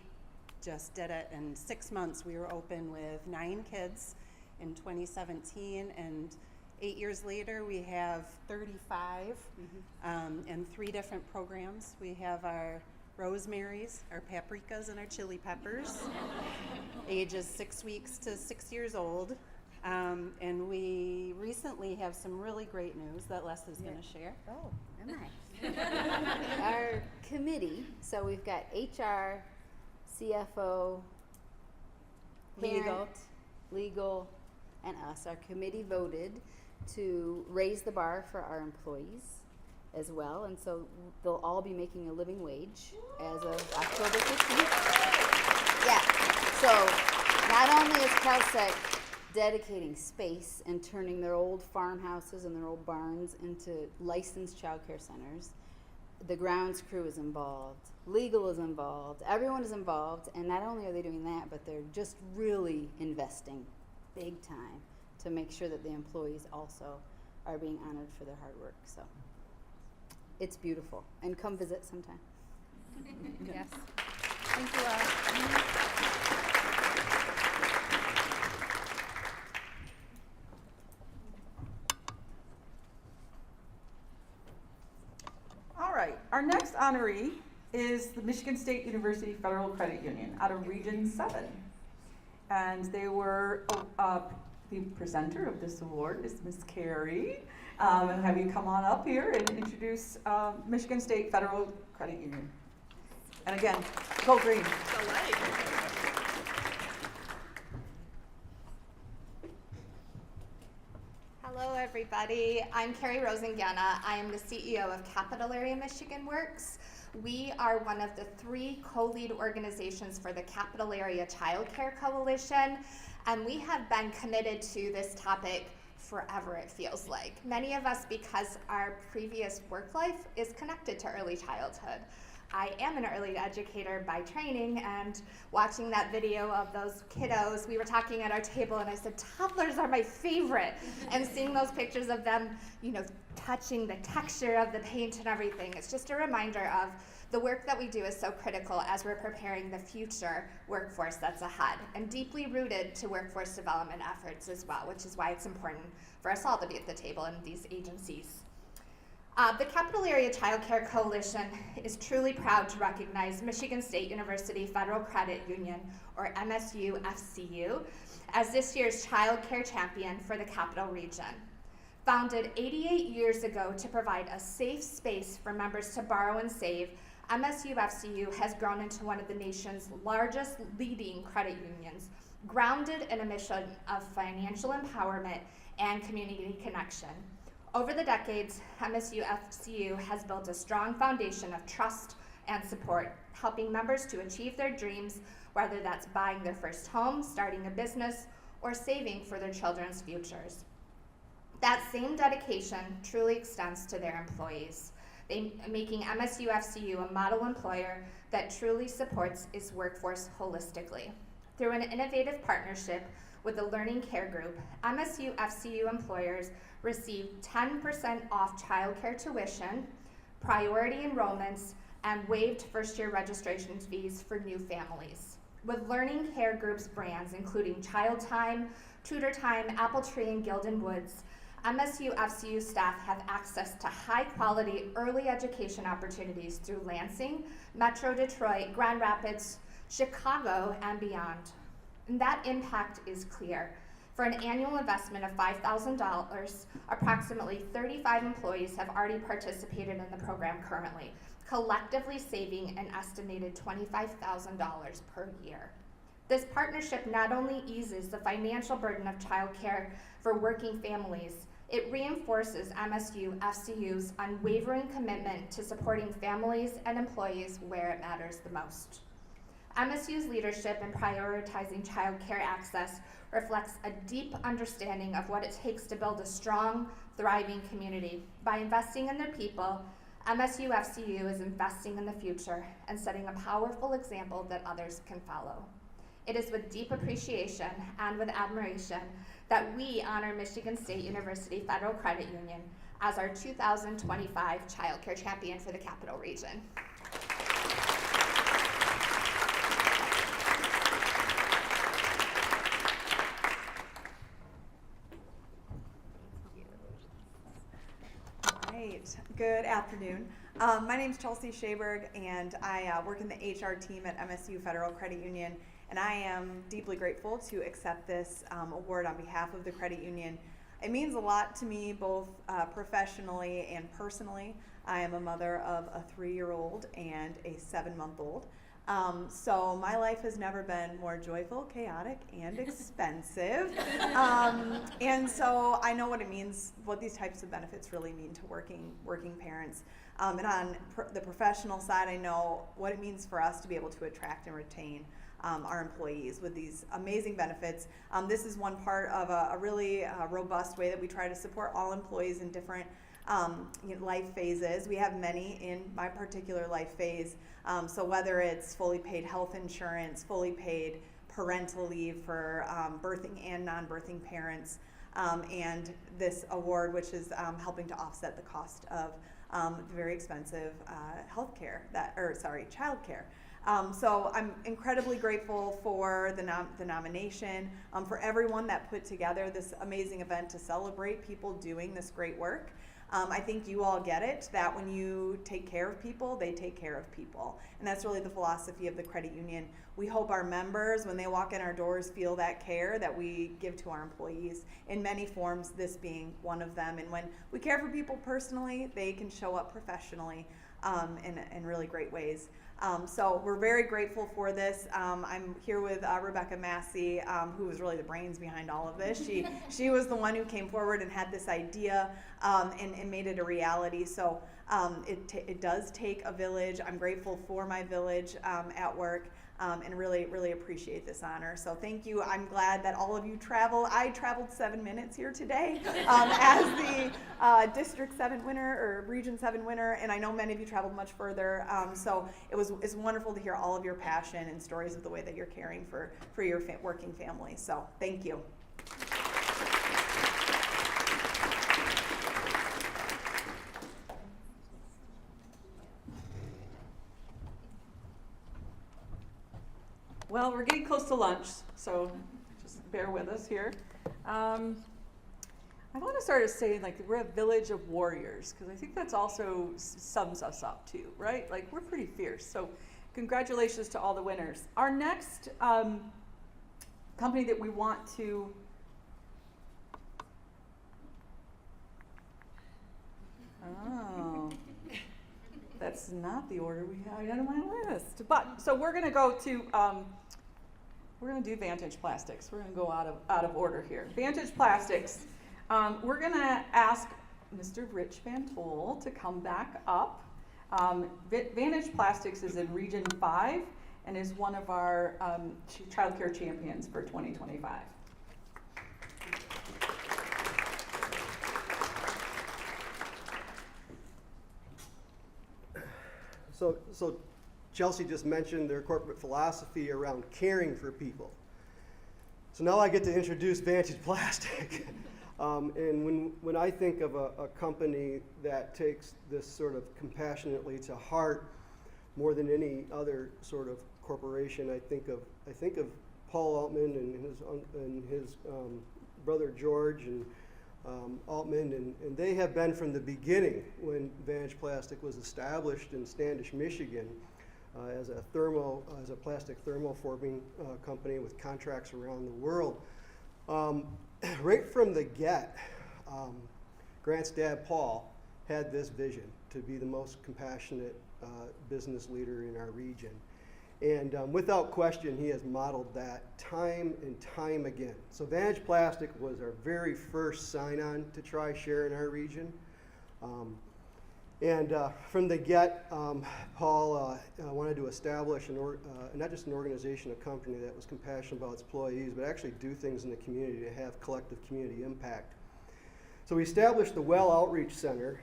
just did it. In 6 months, we were open with 9 kids in 2017. And 8 years later, we have 35 and 3 different programs. We have our rosemaries, our paprikas, and our chili peppers, ages 6 weeks to 6 years old. And we recently have some really great news that Leslie's going to share. Oh, am I? Our committee, so we've got HR, CFO, legal, and us. Our committee voted to raise the bar for our employees as well, and so they'll all be making a living wage as of October 15th. Yeah, so not only is CalSec dedicating space and turning their old farmhouses and their old barns into licensed childcare centers, the grounds crew is involved, legal is involved, everyone is involved, and not only are they doing that, but they're just really investing big time to make sure that the employees also are being honored for their hard work. So it's beautiful, and come visit sometime. Yes. Thank you all. All right, our next honoree is the Michigan State University Federal Credit Union out of Region 7. And they were, the presenter of this award is Ms. Carey. And have you come on up here and introduce Michigan State Federal Credit Union. And again, go green. Hello everybody, I'm Carrie Rosengana. I am the CEO of Capital Area Michigan Works. We are one of the 3 co-lead organizations for the Capital Area Childcare Coalition, and we have been committed to this topic forever, it feels like. Many of us because our previous work life is connected to early childhood. I am an early educator by training, and watching that video of those kiddos, we were talking at our table and I said, toddlers are my favorite. And seeing those pictures of them, you know, touching the texture of the paint and everything, it's just a reminder of the work that we do is so critical as we're preparing the future workforce that's ahead, and deeply rooted to workforce development efforts as well, which is why it's important for us all to be at the table in these agencies. The Capital Area Childcare Coalition is truly proud to recognize Michigan State University Federal Credit Union, or MSU-FCU, as this year's Child Care Champion for the Capital Region. Founded 88 years ago to provide a safe space for members to borrow and save, MSU-FCU has grown into one of the nation's largest leading credit unions, grounded in a mission of financial empowerment and community connection. Over the decades, MSU-FCU has built a strong foundation of trust and support, helping members to achieve their dreams, whether that's buying their first home, starting a business, or saving for their children's futures. That same dedication truly extends to their employees, making MSU-FCU a model employer that truly supports its workforce holistically. Through an innovative partnership with the Learning Care Group, MSU-FCU employers receive 10% off childcare tuition, priority enrollments, and waived first-year registration fees for new families. With Learning Care Group's brands, including Child Time, Tutor Time, Apple Tree, and Gildan Woods, MSU-FCU staff have access to high-quality early education opportunities through Lansing, Metro Detroit, Grand Rapids, Chicago, and beyond. And that impact is clear. For an annual investment of $5,000, approximately 35 employees have already participated in the program currently, collectively saving an estimated $25,000 per year. This partnership not only eases the financial burden of childcare for working families, It reinforces MSU FCU's unwavering commitment to supporting families and employees where it matters the most. MSU's leadership in prioritizing childcare access reflects a deep understanding of what it takes to build a strong, thriving community. By investing in their people, MSU FCU is investing in the future and setting a powerful example that others can follow. It is with deep appreciation and with admiration that we honor Michigan State University Federal Credit Union as our 2025 Childcare Champion for the Capital Region. Great. Good afternoon. My name is Chelsea Shaberg, and I work in the HR team at MSU Federal Credit Union, and I am deeply grateful to accept this award on behalf of the credit union. It means a lot to me, both professionally and personally. I am a mother of a 3-year-old and a 7-month-old. So my life has never been more joyful, chaotic, and expensive. And so I know what it means, what these types of benefits really mean to working parents. And on the professional side, I know what it means for us to be able to attract and retain our employees with these amazing benefits. This is one part of a really robust way that we try to support all employees in different life phases. We have many in my particular life phase. So whether it's fully paid health insurance, fully paid parental leave for birthing and non-birthing parents, and this award, which is helping to offset the cost of the very expensive childcare. So I'm incredibly grateful for the nomination, for everyone that put together this amazing event to celebrate people doing this great work. I think you all get it, that when you take care of people, they take care of people. And that's really the philosophy of the credit union. We hope our members, when they walk in our doors, feel that care that we give to our employees in many forms, this being one of them. And when we care for people personally, they can show up professionally in really great ways. So we're very grateful for this. I'm here with Rebecca Massey, who was really the brains behind all of this. She was the one who came forward and had this idea and made it a reality. So it does take a village. I'm grateful for my village at work. And really appreciate this honor. So thank you. I'm glad that all of you travel. I traveled 7 minutes here today as the District 7 winner or Region 7 winner, and I know many of you traveled much further. So it's wonderful to hear all of your passion and stories of the way that you're caring for your working families. So thank you. Well, we're getting close to lunch, so just bear with us here. I want to start to say, like, we're a village of warriors, because I think that's also sums us up too, right? Like, we're pretty fierce. So congratulations to all the winners. Our next company that we want to that's not the order we had on my list. But so we're going to go to we're going to do Vantage Plastics. We're going to go out of order here. Vantage Plastics. We're going to ask Mr. Rich Van Tol to come back up. Vantage Plastics is in Region 5 and is one of our childcare champions for 2025. So Chelsea just mentioned their corporate philosophy around caring for people. So now I get to introduce Vantage Plastic. And when I think of a company that takes this sort of compassionately to heart more than any other sort of corporation, I think of Paul Altman and his brother George and Altman, and they have been from the beginning when Vantage Plastic was established in Standish, Michigan, as a plastic thermoforming company with contracts around the world. Right from the get, Grant's dad, Paul, had this vision to be the most compassionate business leader in our region. And without question, he has modeled that time and time again. So Vantage Plastic was our very first sign-on to TriShare in our region. From the get, Paul wanted to establish not just an organization, a company that was compassionate about its employees, but actually do things in the community to have collective community impact. So we established the Well Outreach Center,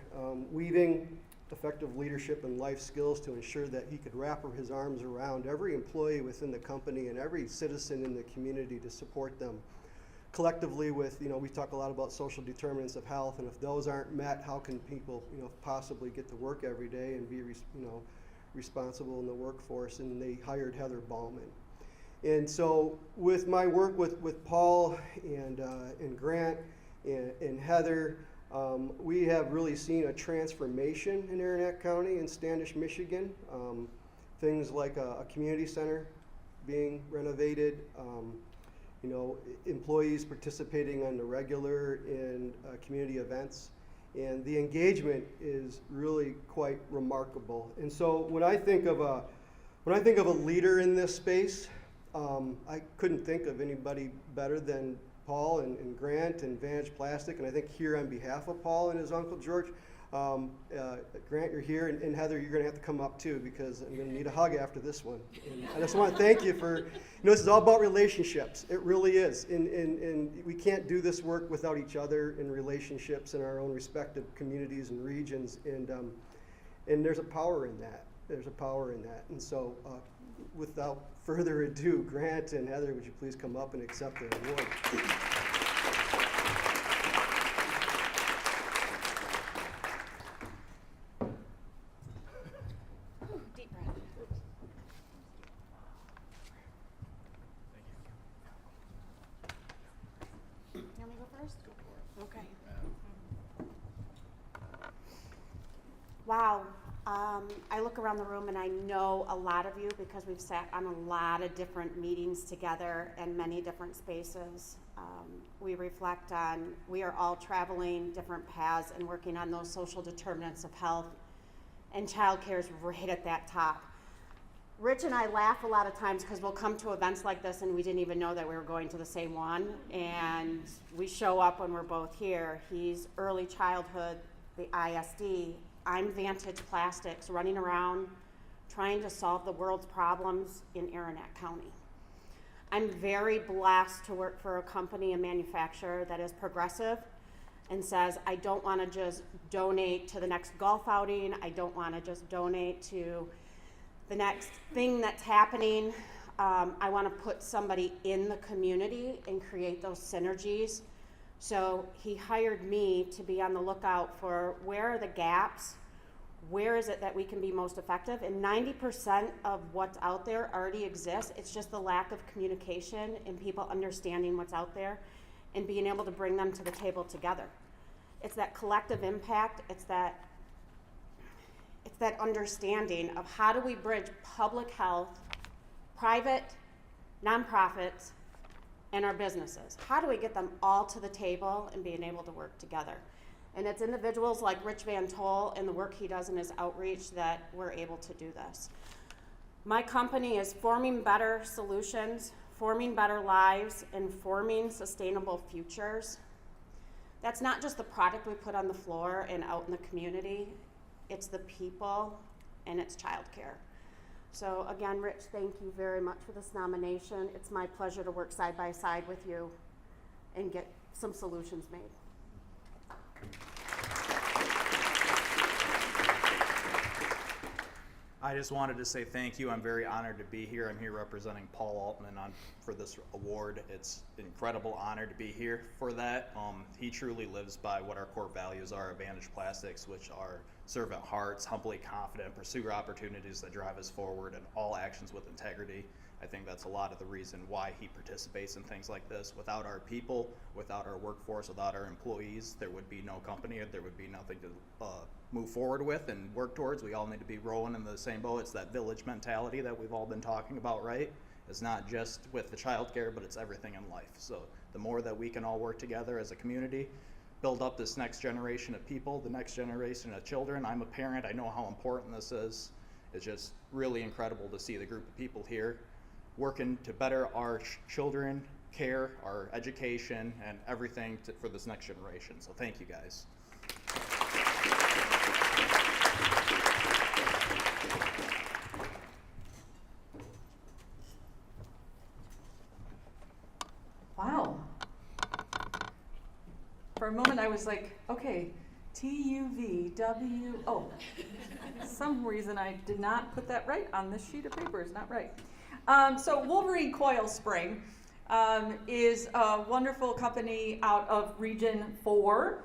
weaving effective leadership and life skills to ensure that he could wrap his arms around every employee within the company and every citizen in the community to support them collectively with, we talk a lot about social determinants of health, and if those aren't met, how can people, possibly get to work every day and be, responsible in the workforce? And they hired Heather Ballman. And so with my work with Paul and Grant and Heather, we have really seen a transformation in Aranac County and Standish, Michigan. Things like a community center being renovated, employees participating on the regular in community events, and the engagement is really quite remarkable. And so when I think of a leader in this space, I couldn't think of anybody better than Paul and Grant and Vantage Plastic, and I think here on behalf of Paul and his uncle George, Grant, you're here, and Heather, you're going to have to come up too, because I'm going to need a hug after this one. And I just want to thank you for, this is all about relationships. It really is, and we can't do this work without each other and relationships in our own respective communities and regions, and there's a power in that. There's a power in that, and so without further ado, Grant and Heather, would you please come up and accept the award? Deep breath. You want me to go first? Okay. Wow. I look around the room and I know a lot of you because we've sat on a lot of different meetings together in many different spaces. We reflect on, we are all traveling different paths and working on those social determinants of health, and childcare is right at that top. Rich and I laugh a lot of times because we'll come to events like this and we didn't even know that we were going to the same one, and we show up when we're both here. He's early childhood, the ISD. I'm Vantage Plastics, running around trying to solve the world's problems in Aranac County. I'm very blessed to work for a company, a manufacturer that is progressive and says, I don't want to just donate to the next golf outing. I don't want to just donate to the next thing that's happening. I want to put somebody in the community and create those synergies. So he hired me to be on the lookout for where are the gaps, where is it that we can be most effective, and 90% of what's out there already exists. It's just the lack of communication and people understanding what's out there and being able to bring them to the table together. It's that collective impact, it's that understanding of how do we bridge public health, private, nonprofits, and our businesses. How do we get them all to the table and being able to work together? And it's individuals like Rich Van Tol and the work he does in his outreach that we're able to do this. My company is forming better solutions, forming better lives, and forming sustainable futures. That's not just the product we put on the floor and out in the community, it's the people, and it's childcare. So again, Rich, thank you very much for this nomination. It's my pleasure to work side by side with you and get some solutions made. I just wanted to say thank you. I'm very honored to be here. I'm here representing Paul Altman for this award. It's an incredible honor to be here for that. He truly lives by what our core values are at Vantage Plastics, which are servant hearts, humbly confident, pursue opportunities that drive us forward, and all actions with integrity. I think that's a lot of the reason why he participates in things like this. Without our people, without our workforce, without our employees, there would be no company, there would be nothing to move forward with and work towards. We all need to be rowing in the same boat. It's that village mentality that we've all been talking about, right? It's not just with the childcare, but it's everything in life. So the more that we can all work together as a community, build up this next generation of people, the next generation of children. I'm a parent, I know how important this is. It's just really incredible to see the group of people here working to better our children, care, our education, and everything for this next generation. So thank you guys. Wow. For a moment I was like, okay, TUVW, oh, some reason I did not put that right on this sheet of paper, it's not right. So Wolverine Coil Spring is a wonderful company out of Region 4.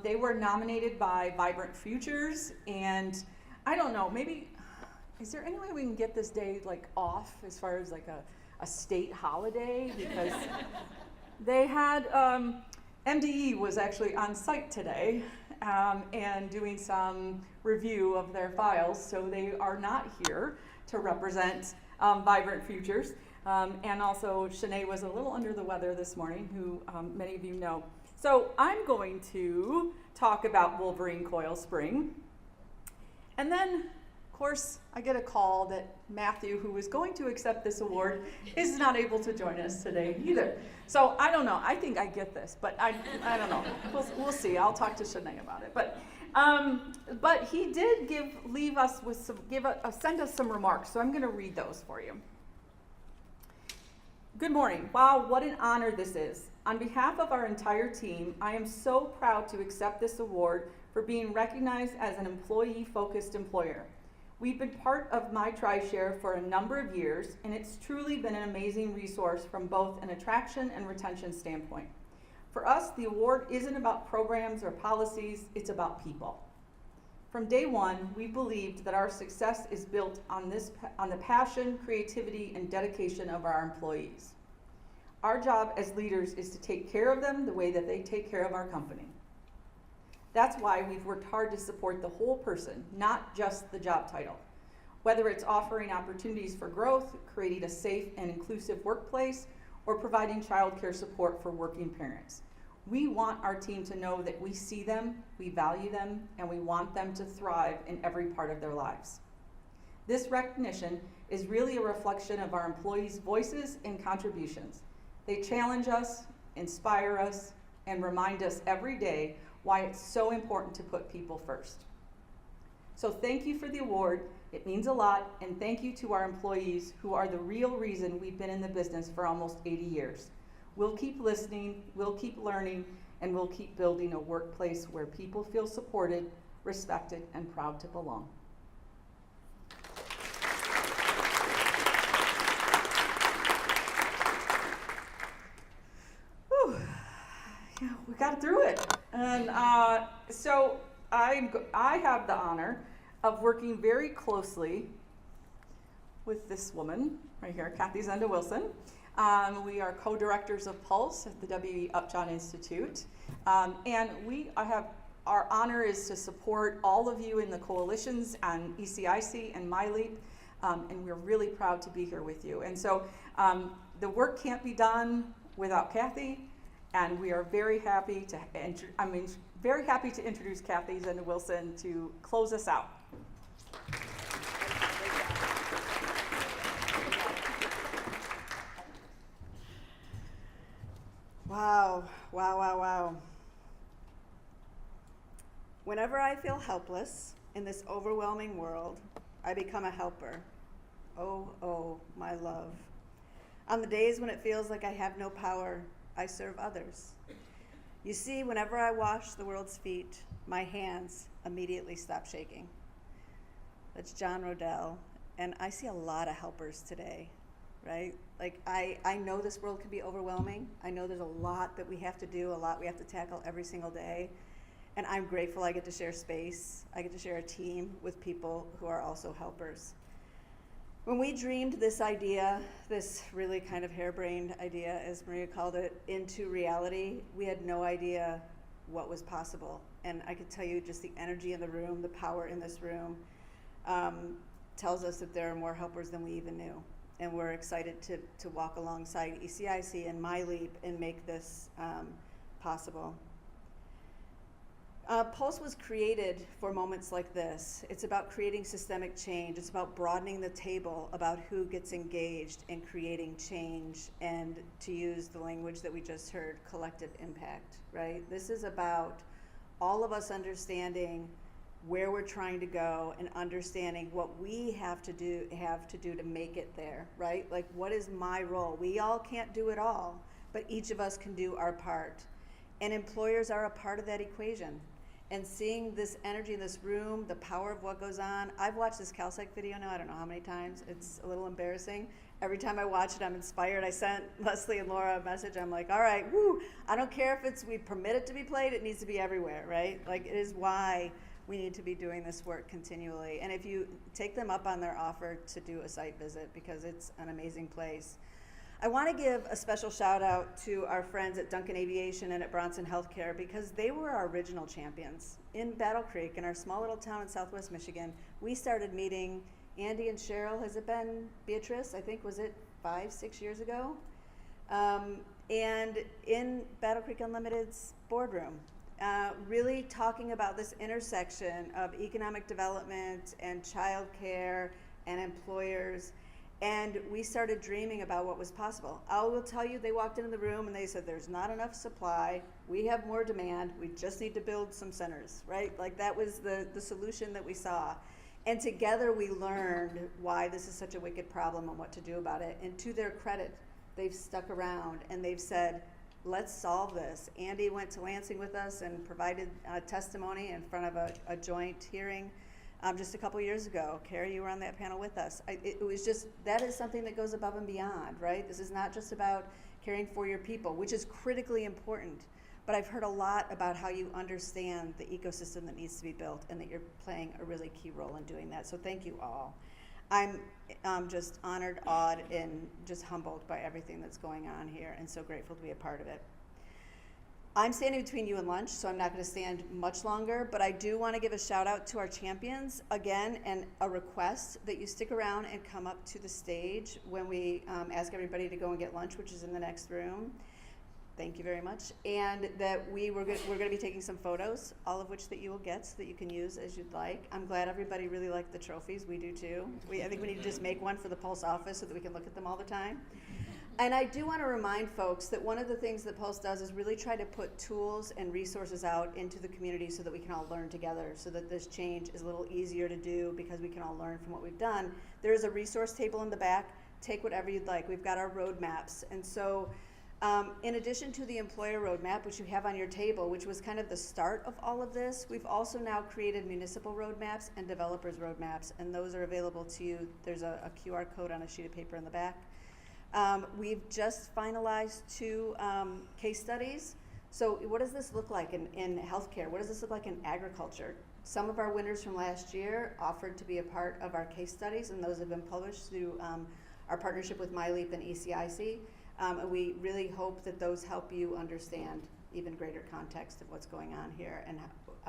They were nominated by Vibrant Futures, and I don't know, maybe, is there any way we can get this day like off as far as like a state holiday? Because they had, MDE was actually on site today and doing some review of their files, so they are not here to represent Vibrant Futures. And also Shanae was a little under the weather this morning, who many of you know. So I'm going to talk about Wolverine Coil Spring. And then, of course, I get a call that Matthew, who is going to accept this award, is not able to join us today either. So I don't know. I think I get this, but I don't know. We'll see. I'll talk to Shanae about it. But he did send us some remarks, so I'm going to read those for you. Good morning. Wow, what an honor this is. On behalf of our entire team, I am so proud to accept this award for being recognized as an employee-focused employer. We've been part of My TriShare for a number of years, and it's truly been an amazing resource from both an attraction and retention standpoint. For us, the award isn't about programs or policies, it's about people. From day one, we believed that our success is built on the passion, creativity, and dedication of our employees. Our job as leaders is to take care of them the way that they take care of our company. That's why we've worked hard to support the whole person, not just the job title. Whether it's offering opportunities for growth, creating a safe and inclusive workplace, or providing childcare support for working parents. We want our team to know that we see them, we value them, and we want them to thrive in every part of their lives. This recognition is really a reflection of our employees' voices and contributions. They challenge us, inspire us, and remind us every day why it's so important to put people first. So thank you for the award. It means a lot, and thank you to our employees who are the real reason we've been in the business for almost 80 years. We'll keep listening, we'll keep learning, and we'll keep building a workplace where people feel supported, respected, and proud to belong. Whew. Yeah, we got through it. And so I have the honor of working very closely with this woman right here, Kathy Zenda-Wilson. We are co-directors of Pulse at the W.E. Upjohn Institute. And our honor is to support all of you in the coalitions on ECIC and MiLEAP, and we're really proud to be here with you. And so the work can't be done without Kathy, and we are very happy to introduce Kathy Zenda-Wilson to close us out. Wow, wow, wow, wow. Whenever I feel helpless in this overwhelming world, I become a helper. Oh, my love. On the days when it feels like I have no power, I serve others. You see, whenever I wash the world's feet, my hands immediately stop shaking. That's John Rodell, and I see a lot of helpers today, right? Like, I know this world can be overwhelming. I know there's a lot that we have to do, a lot we have to tackle every single day. And I'm grateful I get to share space. I get to share a team with people who are also helpers. When we dreamed this idea, this really kind of harebrained idea, as Maria called it, into reality, we had no idea what was possible. And I could tell you just the energy in the room, the power in this room, tells us that there are more helpers than we even knew. And we're excited to walk alongside ECIC and MiLEAP and make this possible. Pulse was created for moments like this. It's about creating systemic change. It's about broadening the table about who gets engaged in creating change, and to use the language that we just heard, collective impact, right? This is about all of us understanding where we're trying to go and understanding what we have to do to make it there, right? Like, what is my role? We all can't do it all, but each of us can do our part. And employers are a part of that equation. And seeing this energy in this room, the power of what goes on. I've watched this CalSec video now, I don't know how many times. It's a little embarrassing. Every time I watch it, I'm inspired. I sent Leslie and Laura a message. I'm like, all right, woo. I don't care if we permit it to be played, it needs to be everywhere, right? Like, it is why we need to be doing this work continually. And if you take them up on their offer to do a site visit, because it's an amazing place. I want to give a special shout out to our friends at Duncan Aviation and at Bronson Healthcare, because they were our original champions. In Battle Creek, in our small little town in Southwest Michigan, we started meeting Andy and Cheryl, has it been Beatrice? I think, was it 5-6 years ago? And in Battle Creek Unlimited's boardroom, really talking about this intersection of economic development and childcare and employers. And we started dreaming about what was possible. I will tell you, they walked into the room and they said, there's not enough supply, we have more demand, we just need to build some centers, right? Like, that was the solution that we saw. And together we learned why this is such a wicked problem and what to do about it. And to their credit, they've stuck around and they've said, let's solve this. Andy went to Lansing with us and provided testimony in front of a joint hearing just a couple years ago. Carrie, you were on that panel with us. It was just, that is something that goes above and beyond, right? This is not just about caring for your people, which is critically important, but I've heard a lot about how you understand the ecosystem that needs to be built and that you're playing a really key role in doing that. So thank you all. I'm just honored, awed, and just humbled by everything that's going on here, and so grateful to be a part of it. I'm standing between you and lunch, so I'm not going to stand much longer, but I do want to give a shout out to our champions again, and a request that you stick around and come up to the stage when we ask everybody to go and get lunch, which is in the next room. Thank you very much. And that we're going to be taking some photos, all of which that you will get so that you can use as you'd like. I'm glad everybody really liked the trophies. We do too. I think we need to just make one for the Pulse office so that we can look at them all the time. And I do want to remind folks that one of the things that Pulse does is really try to put tools and resources out into the community so that we can all learn together, so that this change is a little easier to do because we can all learn from what we've done. There is a resource table in the back. Take whatever you'd like. We've got our roadmaps. And so in addition to the employer roadmap, which you have on your table, which was kind of the start of all of this, we've also now created municipal roadmaps and developers roadmaps, and those are available to you. There's a QR code on a sheet of paper in the back. We've just finalized 2 case studies. So what does this look like in healthcare? What does this look like in agriculture? Some of our winners from last year offered to be a part of our case studies, and those have been published through our partnership with MiLEAP and ECIC. And we really hope that those help you understand even greater context of what's going on here and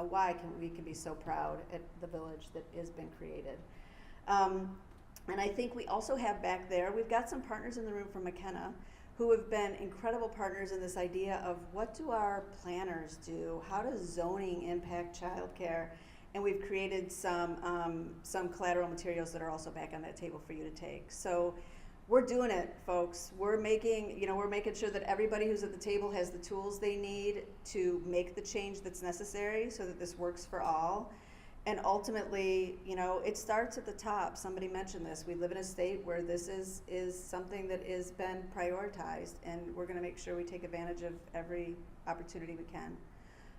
why we can be so proud at the village that has been created. And I think we also have back there, we've got some partners in the room from McKenna who have been incredible partners in this idea of what do our planners do? How does zoning impact childcare? And we've created some collateral materials that are also back on that table for you to take. So we're doing it, folks. We're making sure that everybody who's at the table has the tools they need to make the change that's necessary so that this works for all. And ultimately, it starts at the top. Somebody mentioned this. We live in a state where this is something that has been prioritized, and we're going to make sure we take advantage of every opportunity we can.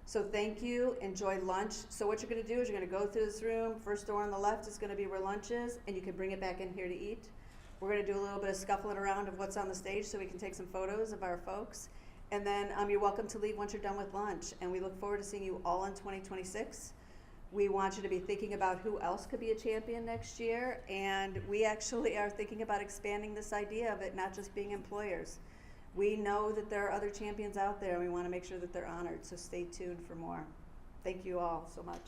So thank you. Enjoy lunch. So what you're going to do is you're going to go through this room. First door on the left is going to be where lunch is, and you can bring it back in here to eat. We're going to do a little bit of scuffling around of what's on the stage so we can take some photos of our folks. And then you're welcome to leave once you're done with lunch. And we look forward to seeing you all in 2026. We want you to be thinking about who else could be a champion next year, and we actually are thinking about expanding this idea of it not just being employers. We know that there are other champions out there, and we want to make sure that they're honored, so stay tuned for more. Thank you all so much.